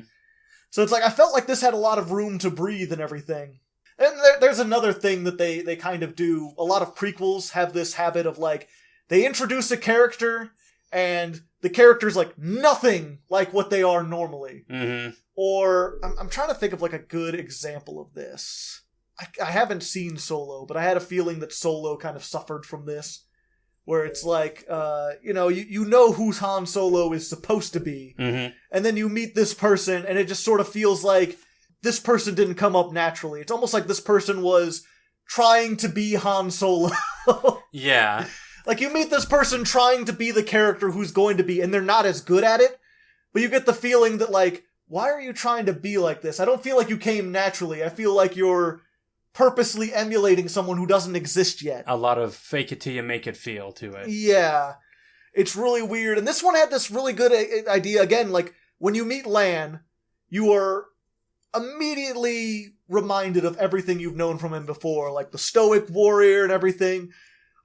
So it's like, I felt like this had a lot of room to breathe and everything. And there's another thing that they kind of do. A lot of prequels have this habit of, like, they introduce a character, and the character's, like, nothing like what they are normally. Mm-hmm. Or, I'm trying to think of, like, a good example of this. I haven't seen Solo, but I had a feeling that Solo kind of suffered from this. Where it's like, you know who Han Solo is supposed to be. Mm-hmm. And then you meet this person, and it just sort of feels like this person didn't come up naturally. It's almost like this person was trying to be Han Solo. Yeah. Like, you meet this person trying to be the character who's going to be, and they're not as good at it, but you get the feeling that, like, why are you trying to be like this? I don't feel like you came naturally. I feel like you're purposely emulating someone who doesn't exist yet. A lot of fake it till you make it feel to it. Yeah. It's really weird. And this one had this really good idea. Again, like, when you meet Lan, you are immediately reminded of everything you've known from him before, like the stoic warrior and everything.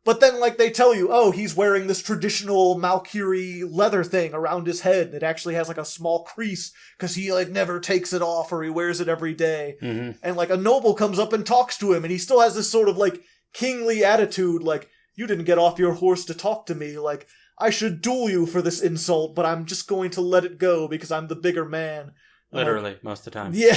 But then, like, they tell you, oh, he's wearing this traditional Malkiri leather thing around his head. It actually has, like, a small crease, because he, like, never takes it off, or he wears it every day. Mm-hmm. And, like, a noble comes up and talks to him, and he still has this sort of, like, kingly attitude, like, you didn't get off your horse to talk to me, like, I should duel you for this insult, but I'm just going to let it go, because I'm the bigger man. Literally, most of the time. Yeah.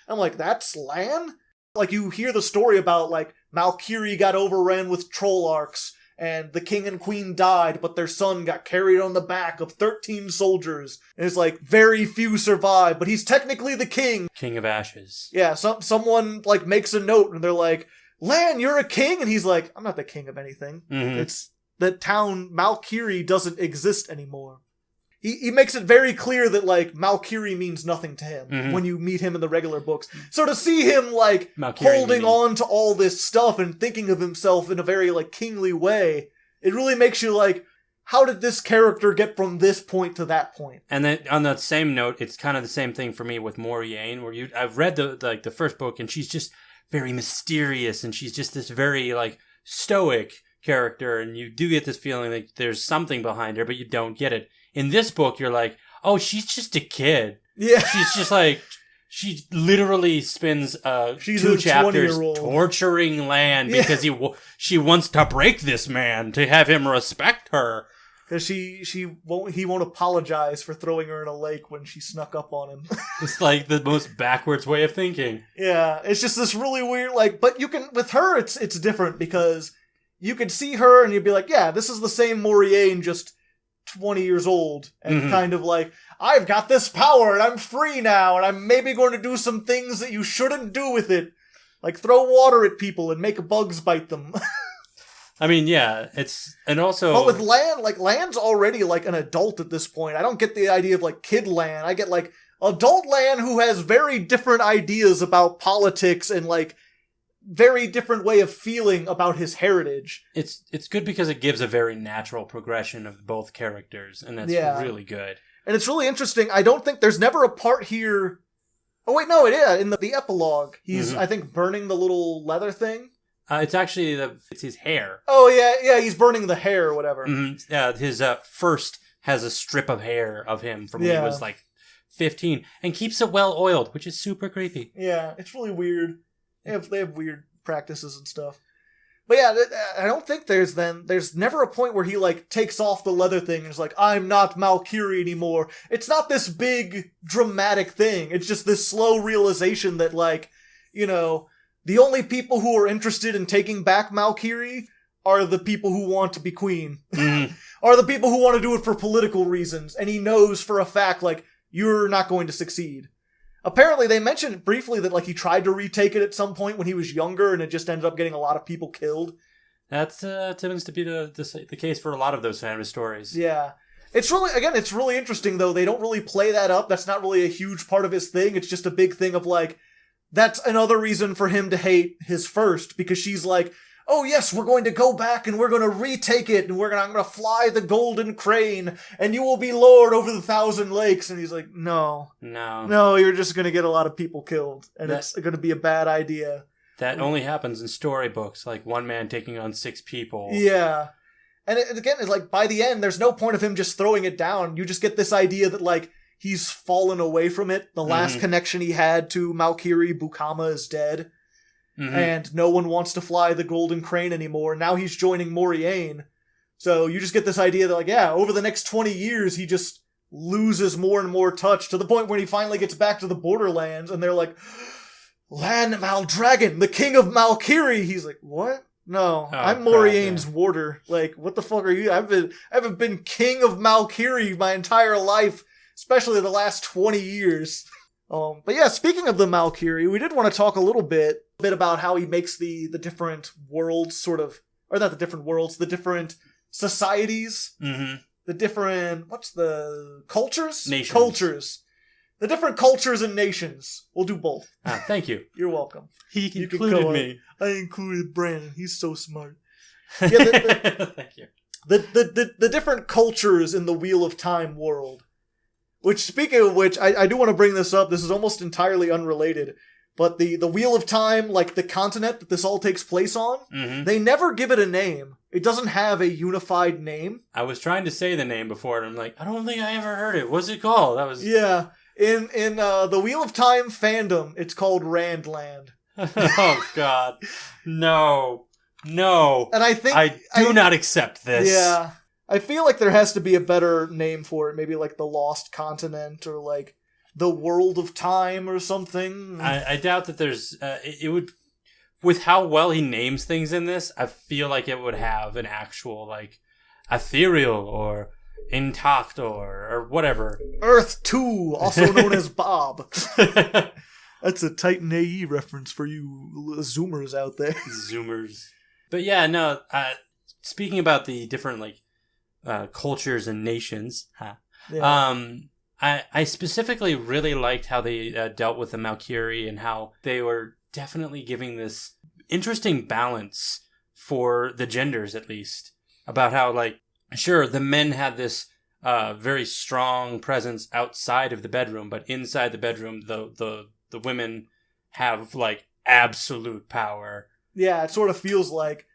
I'm like, that's Lan? Like, you hear the story about, like, Malkiri got overran with trollarchs, and the king and queen died, but their son got carried on the back of 13 soldiers. And it's like, very few survive, but he's technically the king. King of Ashes. Yeah, someone, like, makes a note, and they're like, Lan, you're a king? And he's like, I'm not the king of anything. Mm-hmm. It's that town Malkiri doesn't exist anymore. He makes it very clear that, like, Malkiri means nothing to him when you meet him in the regular books. So to see him, like, holding on to all this stuff and thinking of himself in a very, like, kingly way, it really makes you like, how did this character get from this point to that point? And then on that same note, it's kind of the same thing for me with Moiraine, where I've read the first book, and she's just very mysterious, and she's just this very like stoic character, and you do get this feeling like there's something behind her, but you don't get it. In this book, you're like, oh, she's just a kid. Yeah. She's just like, she literally spends She's 2 a chapters 20-year-old. torturing Lan because she wants to break this man to have him respect her. Because he won't apologize for throwing her in a lake when she snuck up on him. It's like the most backwards way of thinking. Yeah, it's just this really weird, like, but you can, with her, it's different because you could see her and you'd be like, yeah, this is the same Moiraine, just 20 years old, and kind of like, I've got this power and I'm free now, and I'm maybe going to do some things that you shouldn't do with it. Like throw water at people and make bugs bite them. I mean, yeah, and also... But with Lan, like, Lan's already, like, an adult at this point. I don't get the idea of, like, kid Lan. I get, like, adult Lan who has very different ideas about politics and, like, very different way of feeling about his heritage. It's good because it gives a very natural progression of both characters, and that's really good. And it's really interesting. I don't think there's never a part here... Oh, wait, no, it is. In the epilogue, he's, I think, burning the little leather thing. It's actually it's his hair. Oh, yeah, he's burning the hair or whatever. Mm-hmm. His first has a strip of hair of him from when he was like 15 and keeps it well oiled, which is super creepy. Yeah, it's really weird. They have weird practices and stuff. But yeah, I don't think there's never a point where he like takes off the leather thing and is like, I'm not Malkiri anymore. It's not this big dramatic thing. It's just this slow realization that like, you know, the only people who are interested in taking back Malkiri are the people who want to be queen. Are the people who want to do it for political reasons. And he knows for a fact, like, you're not going to succeed. Apparently, they mentioned briefly that, like, he tried to retake it at some point when he was younger, and it just ended up getting a lot of people killed. That tends to be the case for a lot of those famous stories. Yeah. It's really interesting, though. They don't really play that up. That's not really a huge part of his thing. It's just a big thing of, like, that's another reason for him to hate his first, because she's like, oh yes, we're going to go back and we're going to retake it, and I'm going to fly the golden crane, and you will be lord over the 1,000 lakes. And he's like, no, you're just going to get a lot of people killed, and it's going to be a bad idea. That only happens in storybooks, like one man taking on 6 people. Yeah. And again, it's like, by the end, there's no point of him just throwing it down. You just get this idea that, like, he's fallen away from it. The last connection he had to Malkiri, Bukama, is dead. And no one wants to fly the golden crane anymore. Now he's joining Moiraine. So you just get this idea that, like, yeah, over the next 20 years, he just loses more and more touch to the point where he finally gets back to the Borderlands, and they're like, Lan Maldragon, the king of Malkiri. He's like, what? No, I'm Moiraine's warder. Like, what the fuck are you? I haven't been king of Malkiri my entire life, especially the last 20 years. But yeah, speaking of the Malkiri, we did want to talk a little bit about how he makes the different worlds sort of, or not the different worlds, the different societies, the different, what's the, cultures? Nations. Cultures. The different cultures and nations. We'll do both. Thank you. You're welcome. He included me. I included Brandon. He's so smart. Yeah, Thank you. The different cultures in the Wheel of Time world. Which, speaking of which, I do want to bring this up. This is almost entirely unrelated. But the Wheel of Time, like the continent that this all takes place on, they never give it a name. It doesn't have a unified name. I was trying to say the name before, and I'm like, I don't think I ever heard it. What's it called? Yeah. In the Wheel of Time fandom, it's called Randland. Oh, God. No. And I think... I do not accept this. Yeah. I feel like there has to be a better name for it. Maybe like the Lost Continent or like the World of Time or something. I doubt that there's... it would... With how well he names things in this, I feel like it would have an actual like ethereal or intact or whatever. Earth 2, also known as Bob. That's a Titan AE reference for you Zoomers out there. Zoomers. But yeah, no, speaking about the different like cultures and nations, I specifically really liked how they dealt with the Malkiri and how they were definitely giving this interesting balance for the genders, at least, about how like sure, the men had this very strong presence outside of the bedroom, but inside the bedroom, the women have like absolute power. Yeah, it sort of feels like,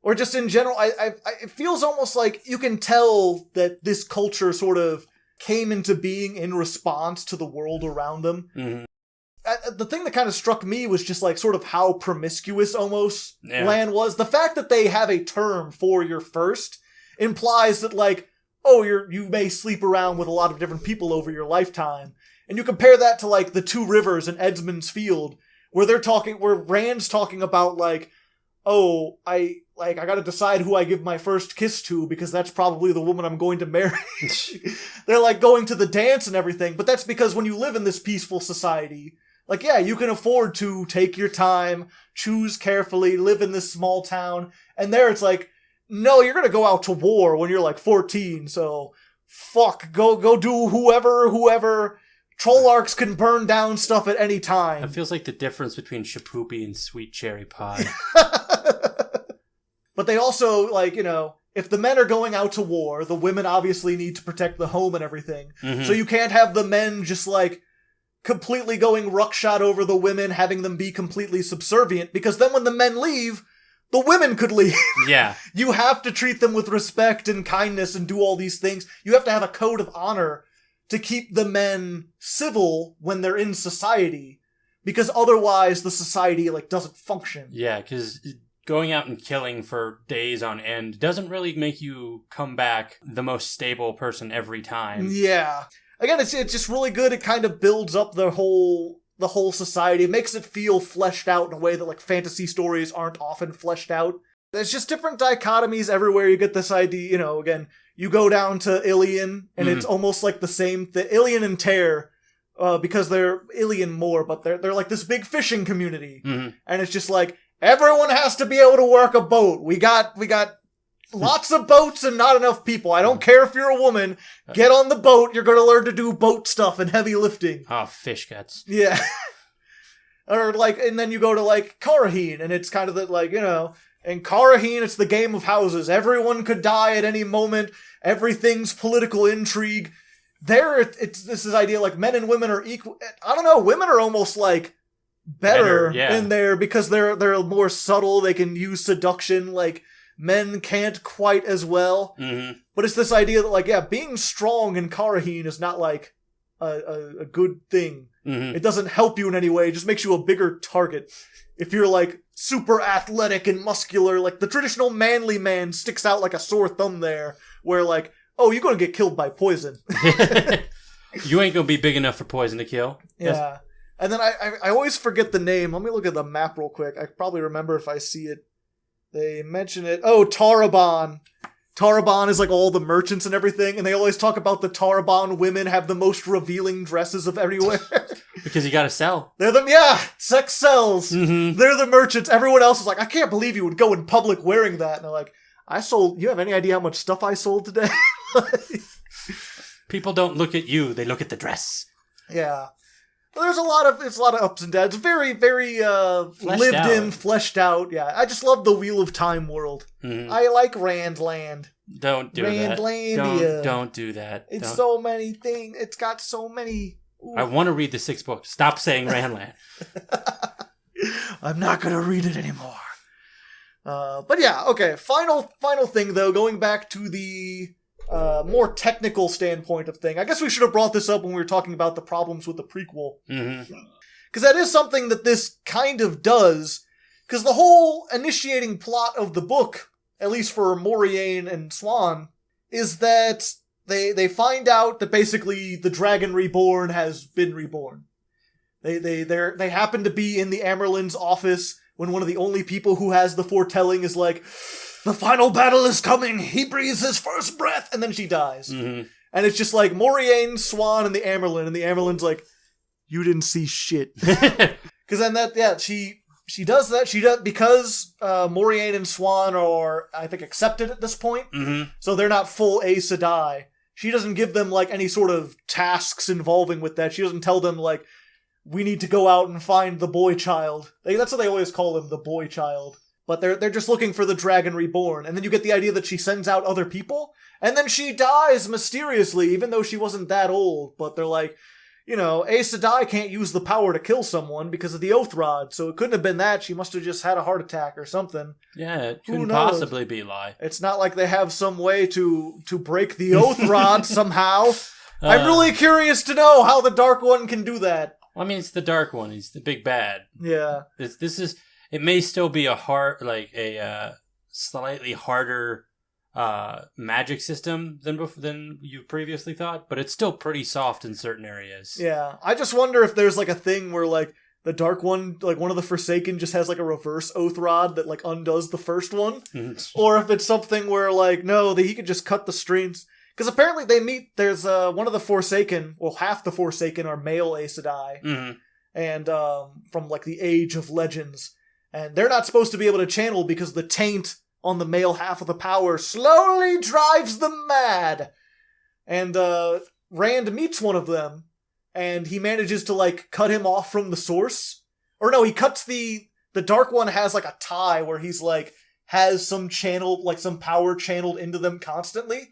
or just in general, it feels almost like you can tell that this culture sort of came into being in response to the world around them. Mm-hmm. The thing that kind of struck me was just like sort of how promiscuous almost Yeah. Lan was. The fact that they have a term for your first implies that like, oh, you may sleep around with a lot of different people over your lifetime. And you compare that to like the Two Rivers in Edmund's Field, where Rand's talking about like, oh, I gotta decide who I give my first kiss to because that's probably the woman I'm going to marry. They're like going to the dance and everything, but that's because when you live in this peaceful society, like, yeah, you can afford to take your time, choose carefully, live in this small town, and there it's like, no, you're gonna go out to war when you're like 14, so fuck, go do whoever. Trollarchs can burn down stuff at any time. It feels like the difference between Shapoopy and Sweet Cherry Pie. But they also, like, if the men are going out to war, the women obviously need to protect the home and everything. Mm-hmm. So you can't have the men just, like, completely going ruckshot over the women, having them be completely subservient, because then when the men leave, the women could leave. Yeah. You have to treat them with respect and kindness and do all these things. You have to have a code of honor to keep the men civil when they're in society, because otherwise the society, like, doesn't function. Yeah, because going out and killing for days on end doesn't really make you come back the most stable person every time. Yeah. Again, it's just really good. It kind of builds up the whole society. It makes it feel fleshed out in a way that like fantasy stories aren't often fleshed out. There's just different dichotomies everywhere. You get this idea, again, you go down to Ilion, and it's almost like the same thing. Ilion and Tear, because they're Ilion more, but they're like this big fishing community. Mm-hmm. And it's just like, everyone has to be able to work a boat. We got lots of boats and not enough people. I don't care if you're a woman. Get on the boat. You're going to learn to do boat stuff and heavy lifting. Oh, fish guts. Yeah. Or like, and then you go to like Karaheen, and it's kind of the, like, in Karaheen, it's the game of houses. Everyone could die at any moment. Everything's political intrigue. There, this is idea like men and women are equal. I don't know. Women are almost like better yeah. in there because they're more subtle. They can use seduction. Like, men can't quite as well. Mm-hmm. But it's this idea that, like, yeah, being strong in Karaheen is not like a good thing. Mm-hmm. It doesn't help you in any way. It just makes you a bigger target. If you're like super athletic and muscular, like the traditional manly man sticks out like a sore thumb there, where like, oh, you're gonna get killed by poison. You ain't gonna be big enough for poison to kill. Yeah. Yes. And then I always forget the name. Let me look at the map real quick. I probably remember if I see it. They mention it. Oh, Taraban. Taraban is like all the merchants and everything, and they always talk about the Taraban women have the most revealing dresses of everywhere. Because you gotta sell. They're them, yeah! Sex sells! Mm-hmm. They're the merchants. Everyone else is like, I can't believe you would go in public wearing that. And they're like, you have any idea how much stuff I sold today? People don't look at you, they look at the dress. Yeah. There's a lot of ups and downs. Very, very lived in, fleshed out. Yeah, I just love the Wheel of Time world. Mm-hmm. I like Randland. Don't do that. Randlandia. Don't do that. It's so many things. It's got so many. Ooh. I want to read the 6th book. Stop saying Randland. I'm not gonna read it anymore. But yeah, okay. Final thing though. Going back to the more technical standpoint of thing. I guess we should have brought this up when we were talking about the problems with the prequel. Mm-hmm. Because that is something that this kind of does. Because the whole initiating plot of the book, at least for Moiraine and Swan, is that they find out that basically the Dragon Reborn has been reborn. They happen to be in the Amerlin's office when one of the only people who has the foretelling is like, the final battle is coming. He breathes his first breath, and then she dies. Mm-hmm. And it's just like Moiraine, Swan, and the Amerlin's like, you didn't see shit. Because then she does that. She does because Moiraine and Swan are, I think, accepted at this point. Mm-hmm. So they're not full Aes Sedai. She doesn't give them like any sort of tasks involving with that. She doesn't tell them like, we need to go out and find the boy child. That's what they always call him, the boy child. But they're just looking for the dragon reborn. And then you get the idea that she sends out other people. And then she dies mysteriously, even though she wasn't that old. But they're like, Aes Sedai can't use the power to kill someone because of the Oath Rod. So it couldn't have been that. She must have just had a heart attack or something. Yeah, it couldn't possibly be lie. It's not like they have some way to break the Oath Rod somehow. I'm really curious to know how the Dark One can do that. Well, I mean, it's the Dark One. He's the big bad. Yeah. This is... It may still be a slightly harder magic system than you previously thought, but it's still pretty soft in certain areas. Yeah, I just wonder if there's like a thing where like the Dark One, like one of the Forsaken, just has like a reverse Oath Rod that like undoes the first one, or if it's something where like no, that he could just cut the strings. Because apparently they meet. There's one of the Forsaken, well, half the Forsaken are male Aes Sedai, and from like the Age of Legends. And they're not supposed to be able to channel because the taint on the male half of the power slowly drives them mad. And Rand meets one of them, and he manages to like cut him off from the source. Or no, he cuts the Dark One has like a tie where he's like has some channel, like some power channeled into them constantly.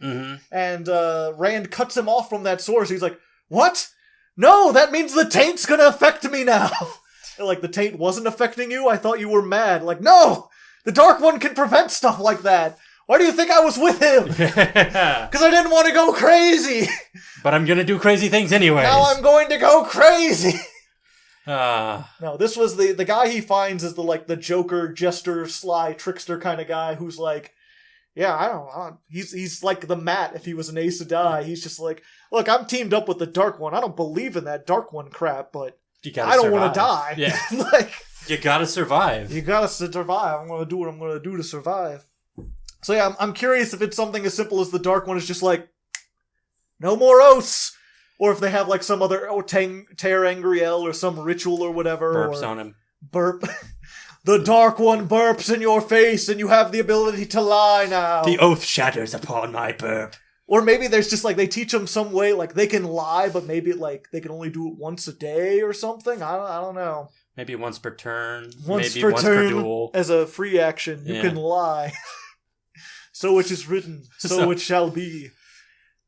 And Rand cuts him off from that source. He's like, "What? No, that means the taint's gonna affect me now." Like, the taint wasn't affecting you? I thought you were mad. Like, no! The Dark One can prevent stuff like that! Why do you think I was with him? Because I didn't want to go crazy! But I'm gonna do crazy things anyways. Now I'm going to go crazy! No, this was the guy he finds is the Joker, jester, sly, trickster kind of guy who's like, yeah, I don't he's like the Matt if he was an Aes Sedai. He's just like, look, I'm teamed up with the Dark One. I don't believe in that Dark One crap, but I don't want to die. Yeah. Like, you gotta survive. You gotta survive. I'm gonna do what I'm gonna do to survive. So yeah, I'm curious if it's something as simple as the Dark One is just like, no more oaths! Or if they have like some other Tear Angriel or some ritual or whatever. Burps on him. Burp. The Dark One burps in your face and you have the ability to lie now. The oath shatters upon my burp. Or maybe there's just like, they teach them some way, like they can lie, but maybe like they can only do it once a day or something. I don't know. Maybe once per turn. Once maybe per turn, duel. as a free action, you can lie. So it is written, so it shall be.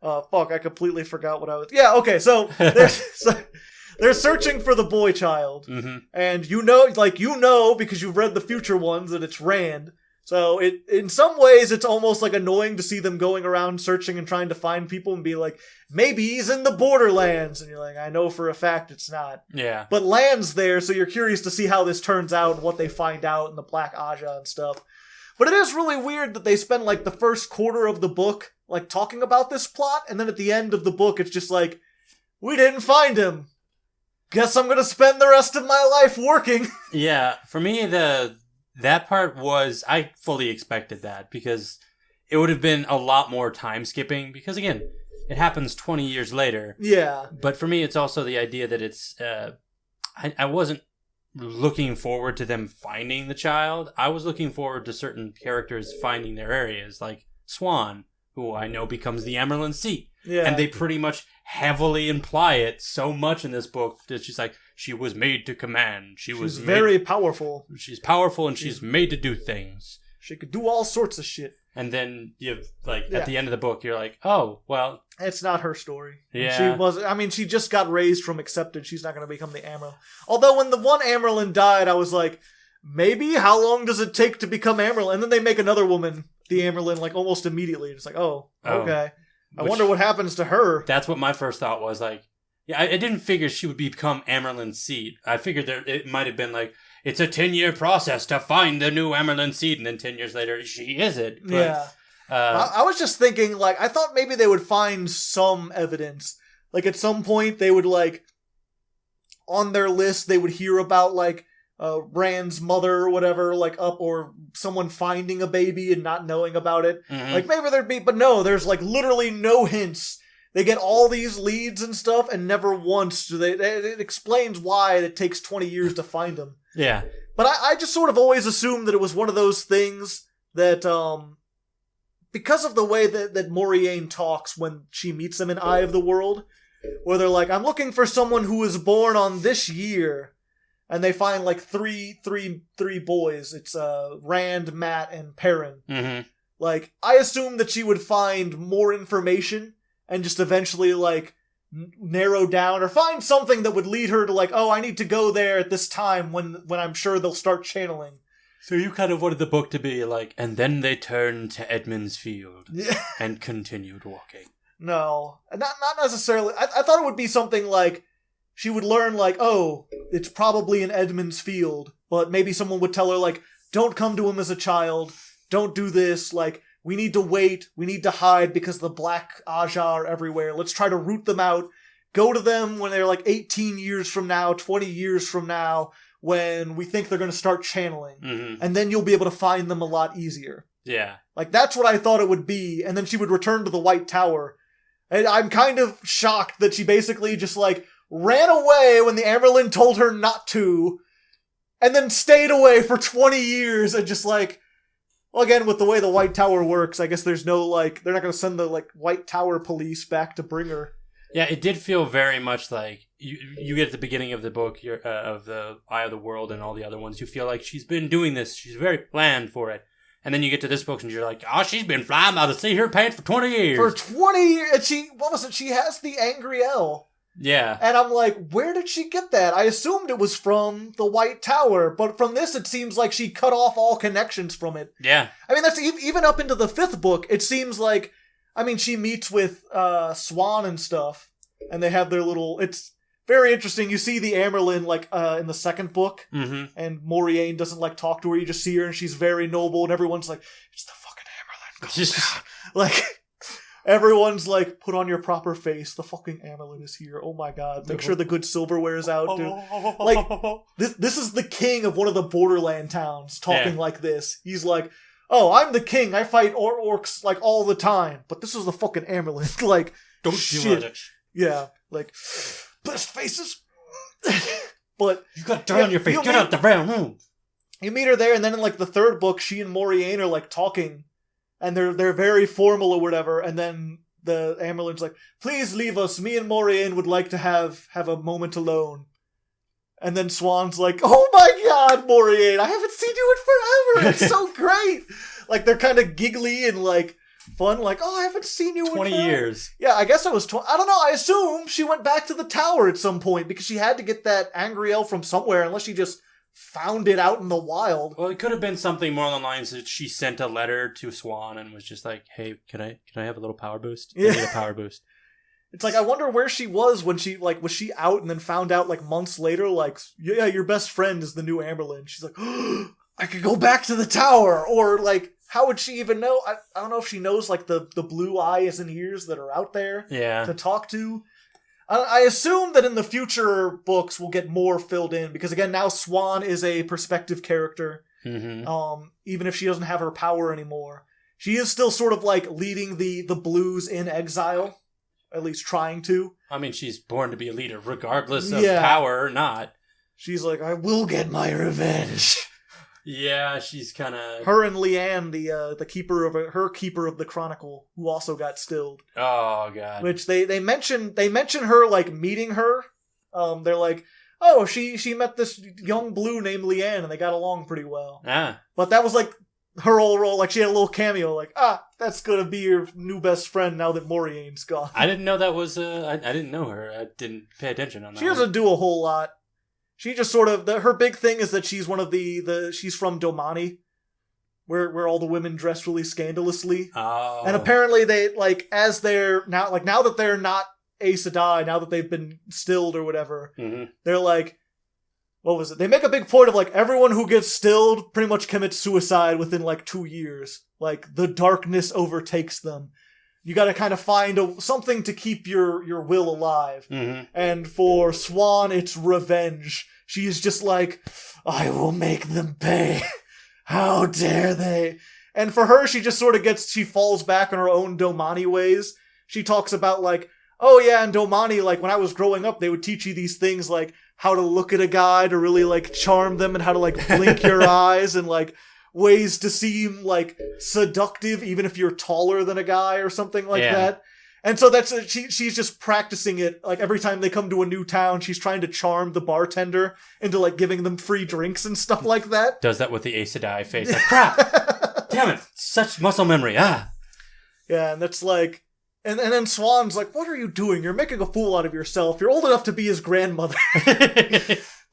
Fuck, I completely forgot what I was... Yeah, okay, so they're searching for the boy child. And you know because you've read the future ones that it's Rand. So in some ways, it's almost like annoying to see them going around searching and trying to find people and be like, maybe he's in the Borderlands. And you're like, I know for a fact it's not. Yeah. But Lan's there, so you're curious to see how this turns out and what they find out in the Black Aja and stuff. But it is really weird that they spend like the first quarter of the book like talking about this plot, and then at the end of the book, it's just like, we didn't find him. Guess I'm gonna spend the rest of my life working. Yeah, for me, that part was, I fully expected that, because it would have been a lot more time skipping, because again, it happens 20 years later. Yeah. But for me, it's also the idea that it's, I wasn't looking forward to them finding the child. I was looking forward to certain characters finding their areas, like Swan, who I know becomes the Amerlin seat. Yeah. And they pretty much heavily imply it so much in this book that she's like, she was made to command. She's very powerful. She's powerful and she's made to do things. She could do all sorts of shit. And then you've at the end of the book, you're like, oh, well, it's not her story. Yeah. She just got raised from accepted. She's not going to become the Amerlin. Although when the one Amerlin died, I was like, maybe how long does it take to become Amerlin? And then they make another woman the Amerlin like almost immediately. It's like, oh, okay. I wonder what happens to her. That's what my first thought was. Like, yeah, I didn't figure she would become Amerlin's seed. I figured it might have been like, it's a 10-year process to find the new Amerlin seed, and then 10 years later, she is it. But, yeah. I was just thinking, like, I thought maybe they would find some evidence. Like, at some point, they would, like, on their list, they would hear about, like, Rand's mother or whatever, like, up, or someone finding a baby and not knowing about it. Mm-hmm. Like, maybe there'd be, but no, there's, like, literally no hints. They get all these leads and stuff, and never once do they... It explains why it takes 20 years to find them. Yeah. But I just sort of always assumed that it was one of those things that, because of the way that Moiraine talks when she meets them in Eye of the World, where they're like, I'm looking for someone who was born on this year. and they find like three boys. It's Rand, Matt, and Perrin. Mm-hmm. Like, I assumed that she would find more information and just eventually like narrow down or find something that would lead her to like, oh, I need to go there at this time when I'm sure they'll start channeling. So you kind of wanted the book to be like, and then they turned to Edmund's Field and continued walking. No, not necessarily. I thought it would be something like she would learn like, oh, it's probably in Edmund's Field, but maybe someone would tell her like, don't come to him as a child, don't do this, like, we need to wait, we need to hide because the Black Aja are everywhere, let's try to root them out, go to them when they're like 18 years from now, 20 years from now, when we think they're going to start channeling, and then you'll be able to find them a lot easier. Yeah. Like, that's what I thought it would be, and then she would return to the White Tower. And I'm kind of shocked that she basically just, like, ran away when the Amyrlin told her not to, and then stayed away for 20 years, and just, like, well, again, with the way the White Tower works, I guess there's no, like, they're not going to send the, like, White Tower police back to bring her. Yeah, it did feel very much like you get at the beginning of the book of the Eye of the World and all the other ones. You feel like she's been doing this. She's very planned for it. And then you get to this book and you're like, oh, she's been flying by the sea her pants for 20 years. For 20 years. And what was it? She has the Angry-El. Yeah. And I'm like, where did she get that? I assumed it was from the White Tower. But from this, it seems like she cut off all connections from it. Yeah. I mean, that's even up into the 5th book. It seems like, I mean, she meets with Swan and stuff, and they have their little... It's very interesting. You see the Amyrlin, like, in the 2nd book, and Moiraine doesn't, like, talk to her. You just see her, and she's very noble, and everyone's like, it's the fucking Amyrlin. Calm down. Like, everyone's like, put on your proper face. The fucking Amyrlin is here. Oh my god. Make sure the good silverware is out, dude. Like, this is the king of one of the borderland towns talking like this. He's like, oh, I'm the king. I fight orcs, like, all the time. But this is the fucking Amyrlin. Like, don't do it. Yeah. Like, best faces. But you got dirt on your face. Get out the room. You meet her there, and then in, like, the 3rd book, she and Moiraine are, like, talking. And they're very formal or whatever, and then the Amyrlin's like, please leave us, me and Moiraine would like to have a moment alone. And then Swan's like, oh my god, Moiraine, I haven't seen you in forever, it's so great! Like, they're kind of giggly and, like, fun, like, oh, I haven't seen you in 20 years. Yeah, I guess it was 20, I don't know, I assume she went back to the tower at some point, because she had to get that Angry-El from somewhere, unless she just found it out in the wild. Well, it could have been something more along the lines that she sent a letter to Swan and was just like, hey, can I have a little power boost? I need a power boost. It's like, I wonder where she was when she, like, was she out and then found out, like, months later, like, yeah, your best friend is the new Amyrlin. She's like, oh, I could go back to the tower. Or, like, how would she even know? I don't know if she knows, like, the blue eyes and ears that are out there to talk to. I assume that in the future books we'll get more filled in, because again, now Swan is a perspective character. Even if she doesn't have her power anymore. She is still sort of like leading the Blues in exile, at least trying to. I mean, she's born to be a leader, regardless of power or not. She's like, I will get my revenge. Yeah, she's kind of... Her and Leanne, the keeper of the Chronicle, who also got stilled. Oh, God. Which they mention her, like, meeting her. They're like, oh, she met this young blue named Leanne, and they got along pretty well. Ah. But that was, like, her whole role. Like, she had a little cameo, like, that's gonna be your new best friend now that Moraine's gone. I didn't know that was, I didn't know her. I didn't pay attention on that. She doesn't do a whole lot. She just sort of, her big thing is that she's one of she's from Domani, where all the women dress really scandalously. Oh. And apparently they, like, as they're now, like, now that they're not Aes Sedai, now that they've been stilled or whatever, they're like, what was it? They make a big point of, like, everyone who gets stilled pretty much commits suicide within, like, 2 years. Like, the darkness overtakes them. You gotta kind of find something to keep your will alive. And for Swan, it's revenge. She's just like, I will make them pay. How dare they? And for her, she just sort of she falls back on her own Domani ways. She talks about, like, oh yeah, in Domani, like, when I was growing up, they would teach you these things, like, how to look at a guy to really, like, charm them, and how to, like, blink your eyes, and, like, ways to seem, like, seductive even if you're taller than a guy or something like that. And so she's just practicing it. Like every time they come to a new town, she's trying to charm the bartender into like giving them free drinks and stuff like that. Does that with the Aes Sedai face. Like, crap! Damn it! Such muscle memory. Ah! Yeah, and that's like... And then Swan's like, what are you doing? You're making a fool out of yourself. You're old enough to be his grandmother.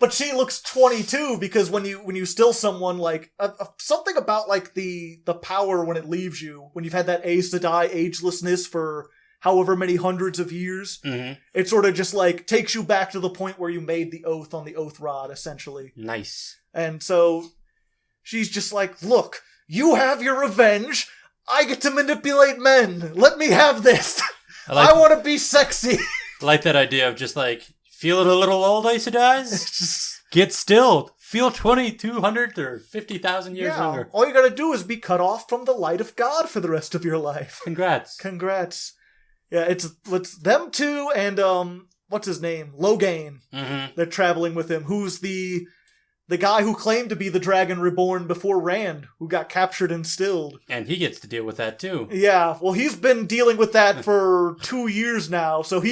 But she looks 22 because when you still someone, like, something about, like, the power when it leaves you, when you've had that Aes Sedai agelessness for however many hundreds of years, it sort of just, like, takes you back to the point where you made the oath on the oath rod, essentially. Nice. And so she's just like, look, you have your revenge. I get to manipulate men. Let me have this. I want to be sexy. I like that idea of just like, feel it a little old, Aes Sedai? Get stilled. Feel 2,200 or 50,000 years younger. All you gotta do is be cut off from the light of God for the rest of your life. Congrats. Yeah, it's them two and, what's his name? Logain. They're traveling with him, who's the guy who claimed to be the Dragon Reborn before Rand, who got captured and stilled. And he gets to deal with that, too. Yeah, well, he's been dealing with that for 2 years now, so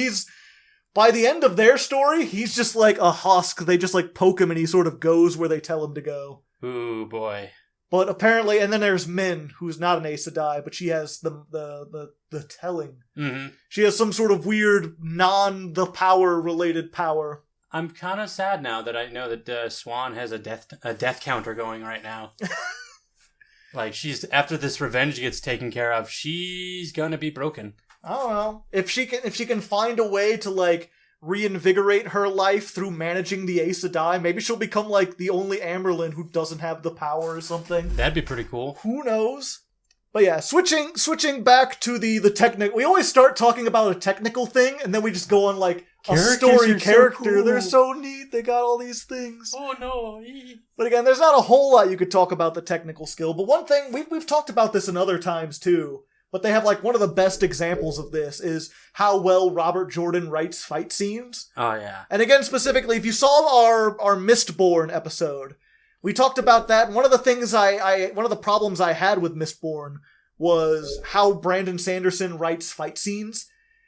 by the end of their story, he's just like a husk. They just, like, poke him and he sort of goes where they tell him to go. Ooh, boy. But apparently, and then there's Min, who's not an Aes Sedai, but she has the telling. She has some sort of weird, non-the-power-related power. I'm kind of sad now that I know that Swan has a death counter going right now. Like, after this revenge gets taken care of, she's gonna be broken. I don't know. If she can find a way to, like, reinvigorate her life through managing the Aes Sedai, maybe she'll become, like, the only Amberlin who doesn't have the power or something. That'd be pretty cool. Who knows? But yeah, switching back to the technical... We always start talking about a technical thing, and then we just go on, like, a story character. So cool. They're so neat. They got all these things. Oh, no. But again, there's not a whole lot you could talk about the technical skill. But one thing, we've talked about this in other times, too. But they have, like, one of the best examples of this is how well Robert Jordan writes fight scenes. Oh, yeah. And again, specifically, if you saw our Mistborn episode... We talked about that, and one of the things one of the problems I had with Mistborn was how Brandon Sanderson writes fight scenes.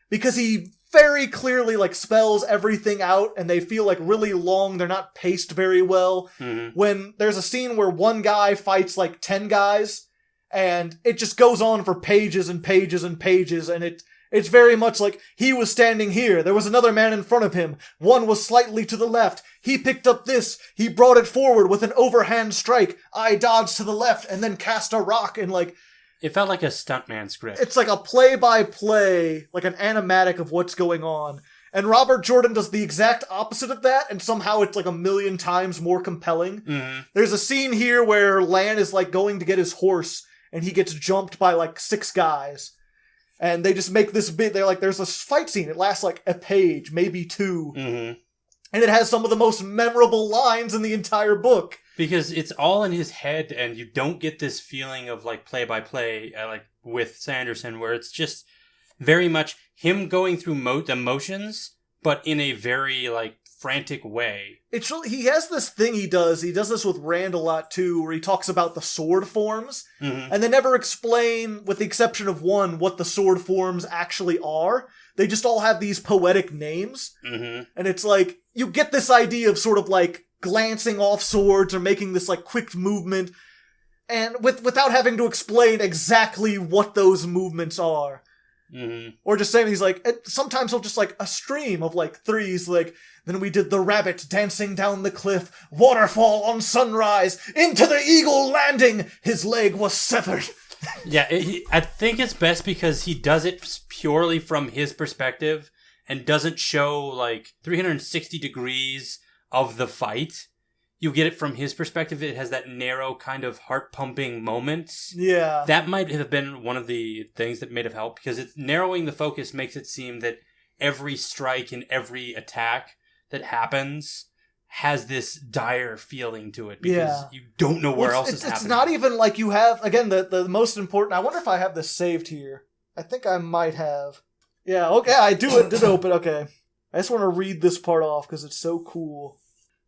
Because he very clearly, like, spells everything out, and they feel, like, really long, they're not paced very well. When there's a scene where one guy fights, like, 10 guys, and it just goes on for pages and pages and pages, and it's very much like, he was standing here, there was another man in front of him, one was slightly to the left, he picked up this, he brought it forward with an overhand strike, I dodged to the left, and then cast a rock, and like... It felt like a stuntman script. It's like a play-by-play, like an animatic of what's going on. And Robert Jordan does the exact opposite of that, and somehow it's like a million times more compelling. There's a scene here where Lan is like going to get his horse, and he gets jumped by like 6 guys. And they just make this bit, they're like, there's a fight scene, it lasts like a page, maybe 2. And it has some of the most memorable lines in the entire book. Because it's all in his head, and you don't get this feeling of like play-by-play, like with Sanderson, where it's just very much him going through the motions, but in a very like frantic way. It's really, he has this thing he does this with Rand a lot too, where he talks about the sword forms, and they never explain, with the exception of one, what the sword forms actually are. They just all have these poetic names, and it's like, you get this idea of sort of like glancing off swords or making this like quick movement, and without having to explain exactly what those movements are. Or just saying, he's like, sometimes he'll just like a stream of like 3s, like, then we did the rabbit dancing down the cliff, waterfall on sunrise, into the eagle landing, his leg was severed. Yeah, I think it's best because he does it purely from his perspective and doesn't show like 360 degrees of the fight. You get it from his perspective. It has that narrow kind of heart-pumping moments. Yeah. That might have been one of the things that may have helped, because it's narrowing the focus makes it seem that every strike and every attack that happens has this dire feeling to it, because you don't know where else it's happening. It's not even like you have, again, the most important... I wonder if I have this saved here. I think I might have. Yeah, okay, I did open, okay. I just want to read this part off, because it's so cool.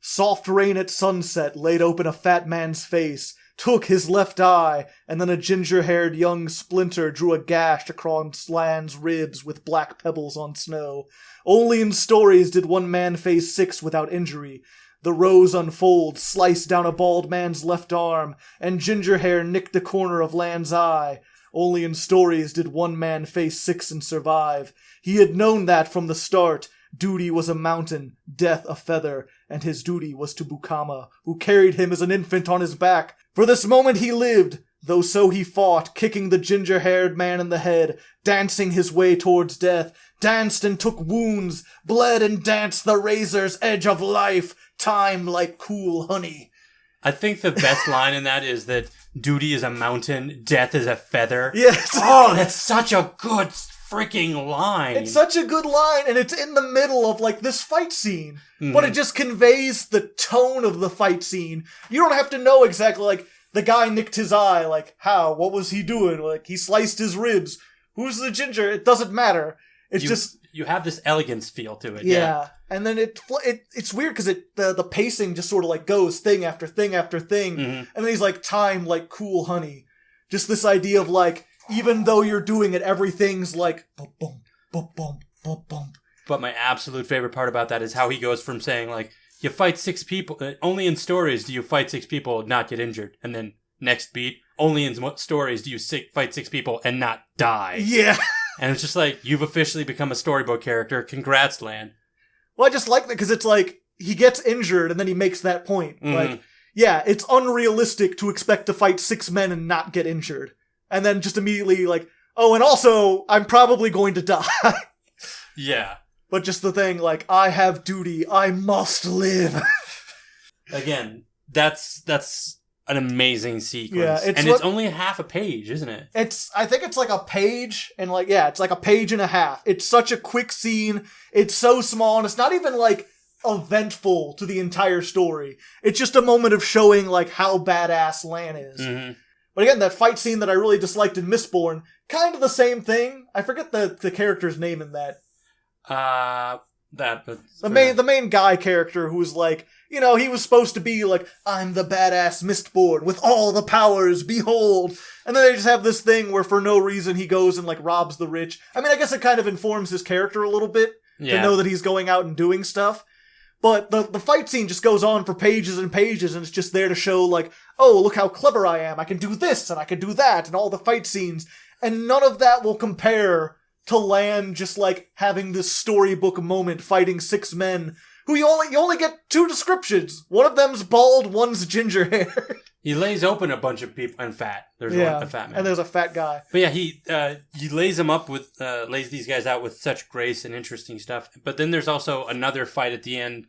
Soft rain at sunset laid open a fat man's face. took his left eye, and then a ginger-haired young splinter drew a gash across Lan's ribs with black pebbles on snow. Only in stories did one man face 6 without injury. The rose unfolds, sliced down a bald man's left arm, and ginger hair nicked the corner of Lan's eye. Only in stories did one man face 6 and survive. He had known that from the start. Duty was a mountain, death a feather, and his duty was to Bukama, who carried him as an infant on his back. For this moment he lived, though so he fought, kicking the ginger-haired man in the head, dancing his way towards death, danced and took wounds, bled and danced the razor's edge of life, time like cool honey. I think the best line in that is that duty is a mountain, death is a feather. Yes. Oh, that's such a good freaking line. It's such a good line, and it's in the middle of, like, this fight scene. Mm-hmm. But it just conveys the tone of the fight scene. You don't have to know exactly, like, the guy nicked his eye, like, how? What was he doing? Like, he sliced his ribs. Who's the ginger? It doesn't matter. It's you have this elegance feel to it. Yeah. And then it's weird because the pacing just sort of, like, goes thing after thing after thing. Mm-hmm. And then he's like, time like cool honey. Just this idea of, like, even though you're doing it, everything's like, bum, bum, bum, bum, bum, bum. But my absolute favorite part about that is how he goes from saying, like, you fight 6 people, only in stories do you fight 6 people and not get injured. And then next beat, only in stories do you fight 6 people and not die. Yeah. And it's just like, you've officially become a storybook character. Congrats, Lan. Well, I just like that because it's like, he gets injured and then he makes that point. Mm-hmm. Like, yeah, it's unrealistic to expect to fight 6 men and not get injured. And then just immediately like, oh, and also, I'm probably going to die. Yeah. But just the thing, like, I have duty, I must live. Again, that's an amazing sequence. Yeah, it's only half a page, isn't it? I think it's like a page, and like, yeah, it's like a page and a half. It's such a quick scene, it's so small, and it's not even like eventful to the entire story. It's just a moment of showing like how badass Lan is. Mm-hmm. But again, that fight scene that I really disliked in Mistborn, kind of the same thing. I forget the character's name in that. The main guy character who's like, you know, he was supposed to be like, I'm the badass Mistborn with all the powers, behold. And then they just have this thing where for no reason he goes and like robs the rich. I mean, I guess it kind of informs his character a little bit to know that he's going out and doing stuff. But the fight scene just goes on for pages and pages, and it's just there to show, like, oh, look how clever I am. I can do this, and I can do that, and all the fight scenes. And none of that will compare to Lan just, like, having this storybook moment fighting 6 men who you only get 2 descriptions. One of them's bald, one's ginger hair. He lays open a bunch of people, and fat. There's a fat man. And there's a fat guy. But yeah, he lays them up with, lays these guys out with such grace and interesting stuff. But then there's also another fight at the end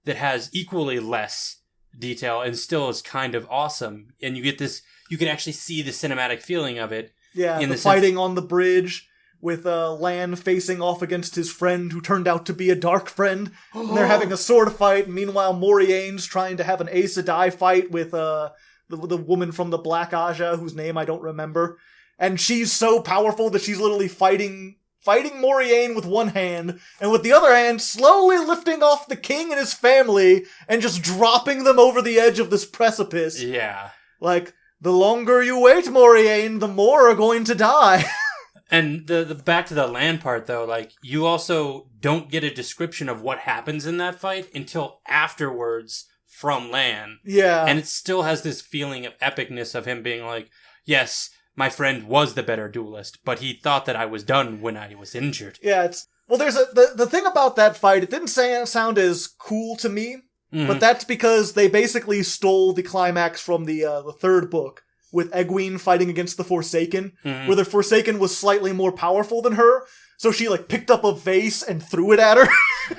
that has equally less detail and still is kind of awesome. And you get this, you can actually see the cinematic feeling of it. Yeah, the fighting on the bridge with Lan facing off against his friend who turned out to be a dark friend. And they're having a sword fight. Meanwhile, Moiraine's trying to have an Aes Sedai fight with the woman from the Black Aja, whose name I don't remember. And she's so powerful that she's literally fighting Moiraine with one hand, and with the other hand, slowly lifting off the king and his family, and just dropping them over the edge of this precipice. Yeah. Like, the longer you wait, Moiraine, the more are going to die. And the back to the Lan part, though, like, you also don't get a description of what happens in that fight until afterwards from Lan. Yeah. And it still has this feeling of epicness of him being like, yes, my friend was the better duelist, but he thought that I was done when I was injured. Yeah, there's the thing about that fight, it didn't sound as cool to me, but that's because they basically stole the climax from the 3rd book, with Egwene fighting against the Forsaken, where the Forsaken was slightly more powerful than her, so she like picked up a vase and threw it at her.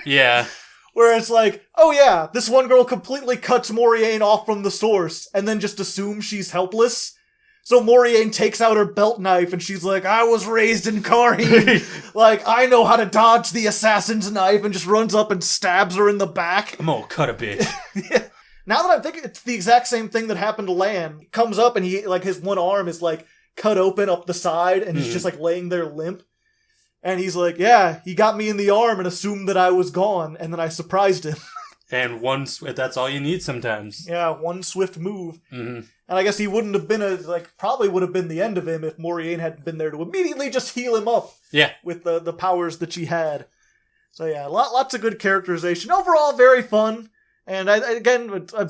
Yeah. Where it's like, oh yeah, this one girl completely cuts Moiraine off from the source, and then just assumes she's helpless. So Moiraine takes out her belt knife and she's like, I was raised in Kareen. Like, I know how to dodge the assassin's knife, and just runs up and stabs her in the back. I'm gonna cut a bitch. Yeah. Now that I'm thinking, it's the exact same thing that happened to Lan. He comes up and he, like, his one arm is, like, cut open up the side, and he's just, like, laying there limp. And he's like, yeah, he got me in the arm and assumed that I was gone, and then I surprised him. And that's all you need sometimes. Yeah, one swift move. Mm-hmm. And I guess he wouldn't have been probably would have been the end of him if Moiraine hadn't been there to immediately just heal him up. Yeah. With the powers that she had. So yeah, lots of good characterization. Overall, very fun. And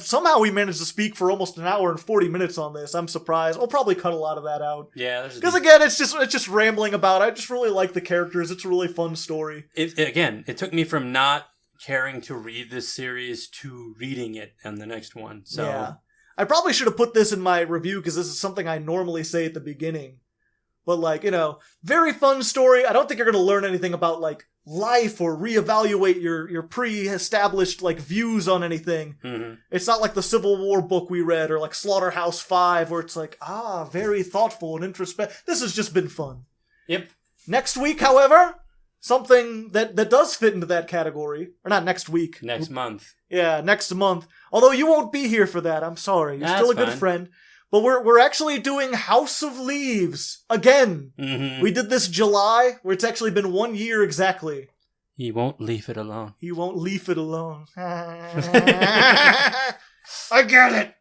somehow we managed to speak for almost an hour and 40 minutes on this. I'm surprised. I'll probably cut a lot of that out. Yeah. Because again, it's just rambling about. I just really like the characters. It's a really fun story. It took me from not caring to read this series to reading it and the next one. So yeah. I probably should have put this in my review because this is something I normally say at the beginning. But very fun story. I don't think you're going to learn anything about life or reevaluate your pre-established views on anything. Mm-hmm. It's not like the Civil War book we read or Slaughterhouse 5 where it's very thoughtful and introspective. This has just been fun. Yep. Next week, however, something that does fit into that category. Or not next week. Next month. Yeah, next month. Although you won't be here for that. I'm sorry. You're still a good friend. But we're actually doing House of Leaves again. Mm-hmm. We did this July, where it's actually been 1 year exactly. He won't leave it alone. He won't leave it alone. I get it.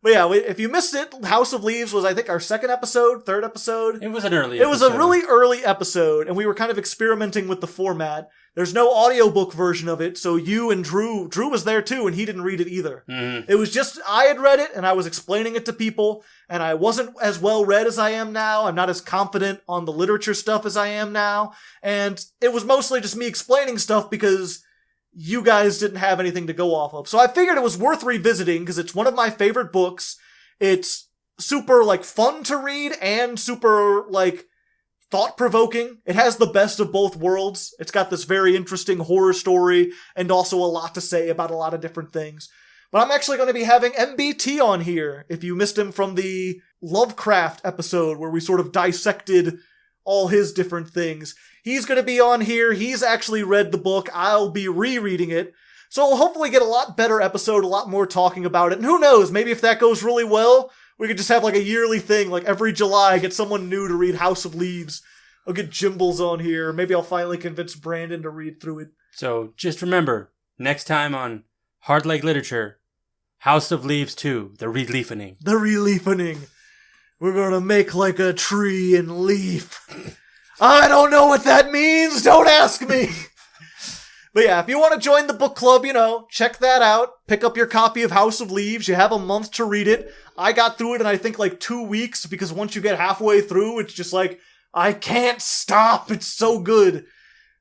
But yeah, if you missed it, House of Leaves was, I think, our third episode. It was an early episode. It was a really early episode, and we were kind of experimenting with the format. There's no audiobook version of it, so you and Drew was there too, and he didn't read it either. Mm-hmm. It was just, I had read it, and I was explaining it to people, and I wasn't as well read as I am now. I'm not as confident on the literature stuff as I am now, and it was mostly just me explaining stuff because you guys didn't have anything to go off of. So I figured it was worth revisiting, because it's one of my favorite books. It's super, fun to read, and super, thought-provoking. It has the best of both worlds. It's got this very interesting horror story and also a lot to say about a lot of different things. But I'm actually going to be having MBT on here, if you missed him from the Lovecraft episode where we sort of dissected all his different things. He's going to be on here. He's actually read the book. I'll be rereading it. So we'll hopefully get a lot better episode, a lot more talking about it. And who knows, maybe if that goes really well, we could just have a yearly thing, every July, get someone new to read House of Leaves. I'll get Jimbles on here. Maybe I'll finally convince Brandon to read through it. So just remember, next time on Hardleg Literature, House of Leaves 2, The Releafening. The Releafening. We're gonna make a tree and leaf. I don't know what that means. Don't ask me. But yeah, if you want to join the book club, check that out. Pick up your copy of House of Leaves. You have a month to read it. I got through it in, I think, 2 weeks, because once you get halfway through, it's just I can't stop. It's so good.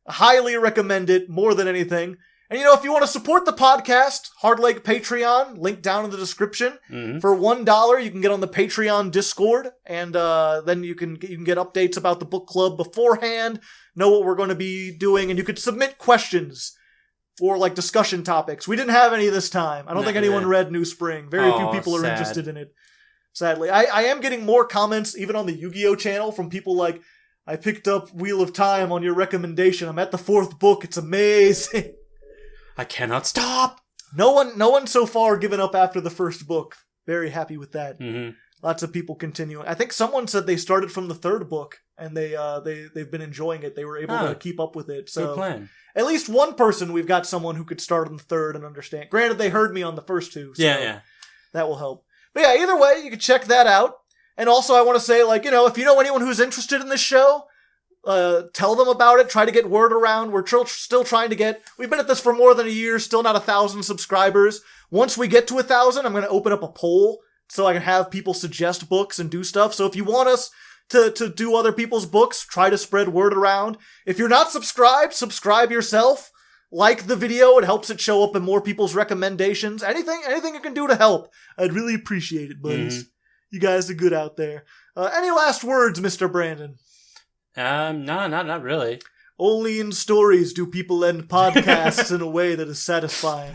I highly recommend it more than anything. And if you want to support the podcast, Hardleg Patreon, link down in the description. Mm-hmm. For $1, you can get on the Patreon Discord, and then you can get updates about the book club beforehand, know what we're going to be doing, and you could submit questions for discussion topics. We didn't have any this time. I don't think anyone read New Spring. Very few people are interested in it. Sadly. I am getting more comments, even on the Yu-Gi-Oh! Channel, from people I picked up Wheel of Time on your recommendation. I'm at the 4th book. It's amazing. I cannot stop. No one so far given up after the first book. Very happy with that. Mm-hmm. Lots of people continuing. I think someone said they started from the 3rd book, and they've been enjoying it. They were able to keep up with it. So good plan. At least one person, we've got someone who could start on the 3rd and understand. Granted, they heard me on the first 2. So yeah. That will help. But yeah, either way, you can check that out. And also, I want to say, if you know anyone who's interested in this show, tell them about it. Try to get word around. We're still trying to get... We've been at this for more than a year, still not 1,000 subscribers. Once we get to 1,000, I'm going to open up a poll so I can have people suggest books and do stuff. So if you want us to do other people's books, try to spread word around. If you're not subscribed, subscribe yourself. Like the video, it helps it show up in more people's recommendations. Anything you can do to help, I'd really appreciate it, buddies. Mm-hmm. You guys are good out there. Any last words, Mr. Brandon? No, not really. Only in stories do people end podcasts in a way that is satisfying.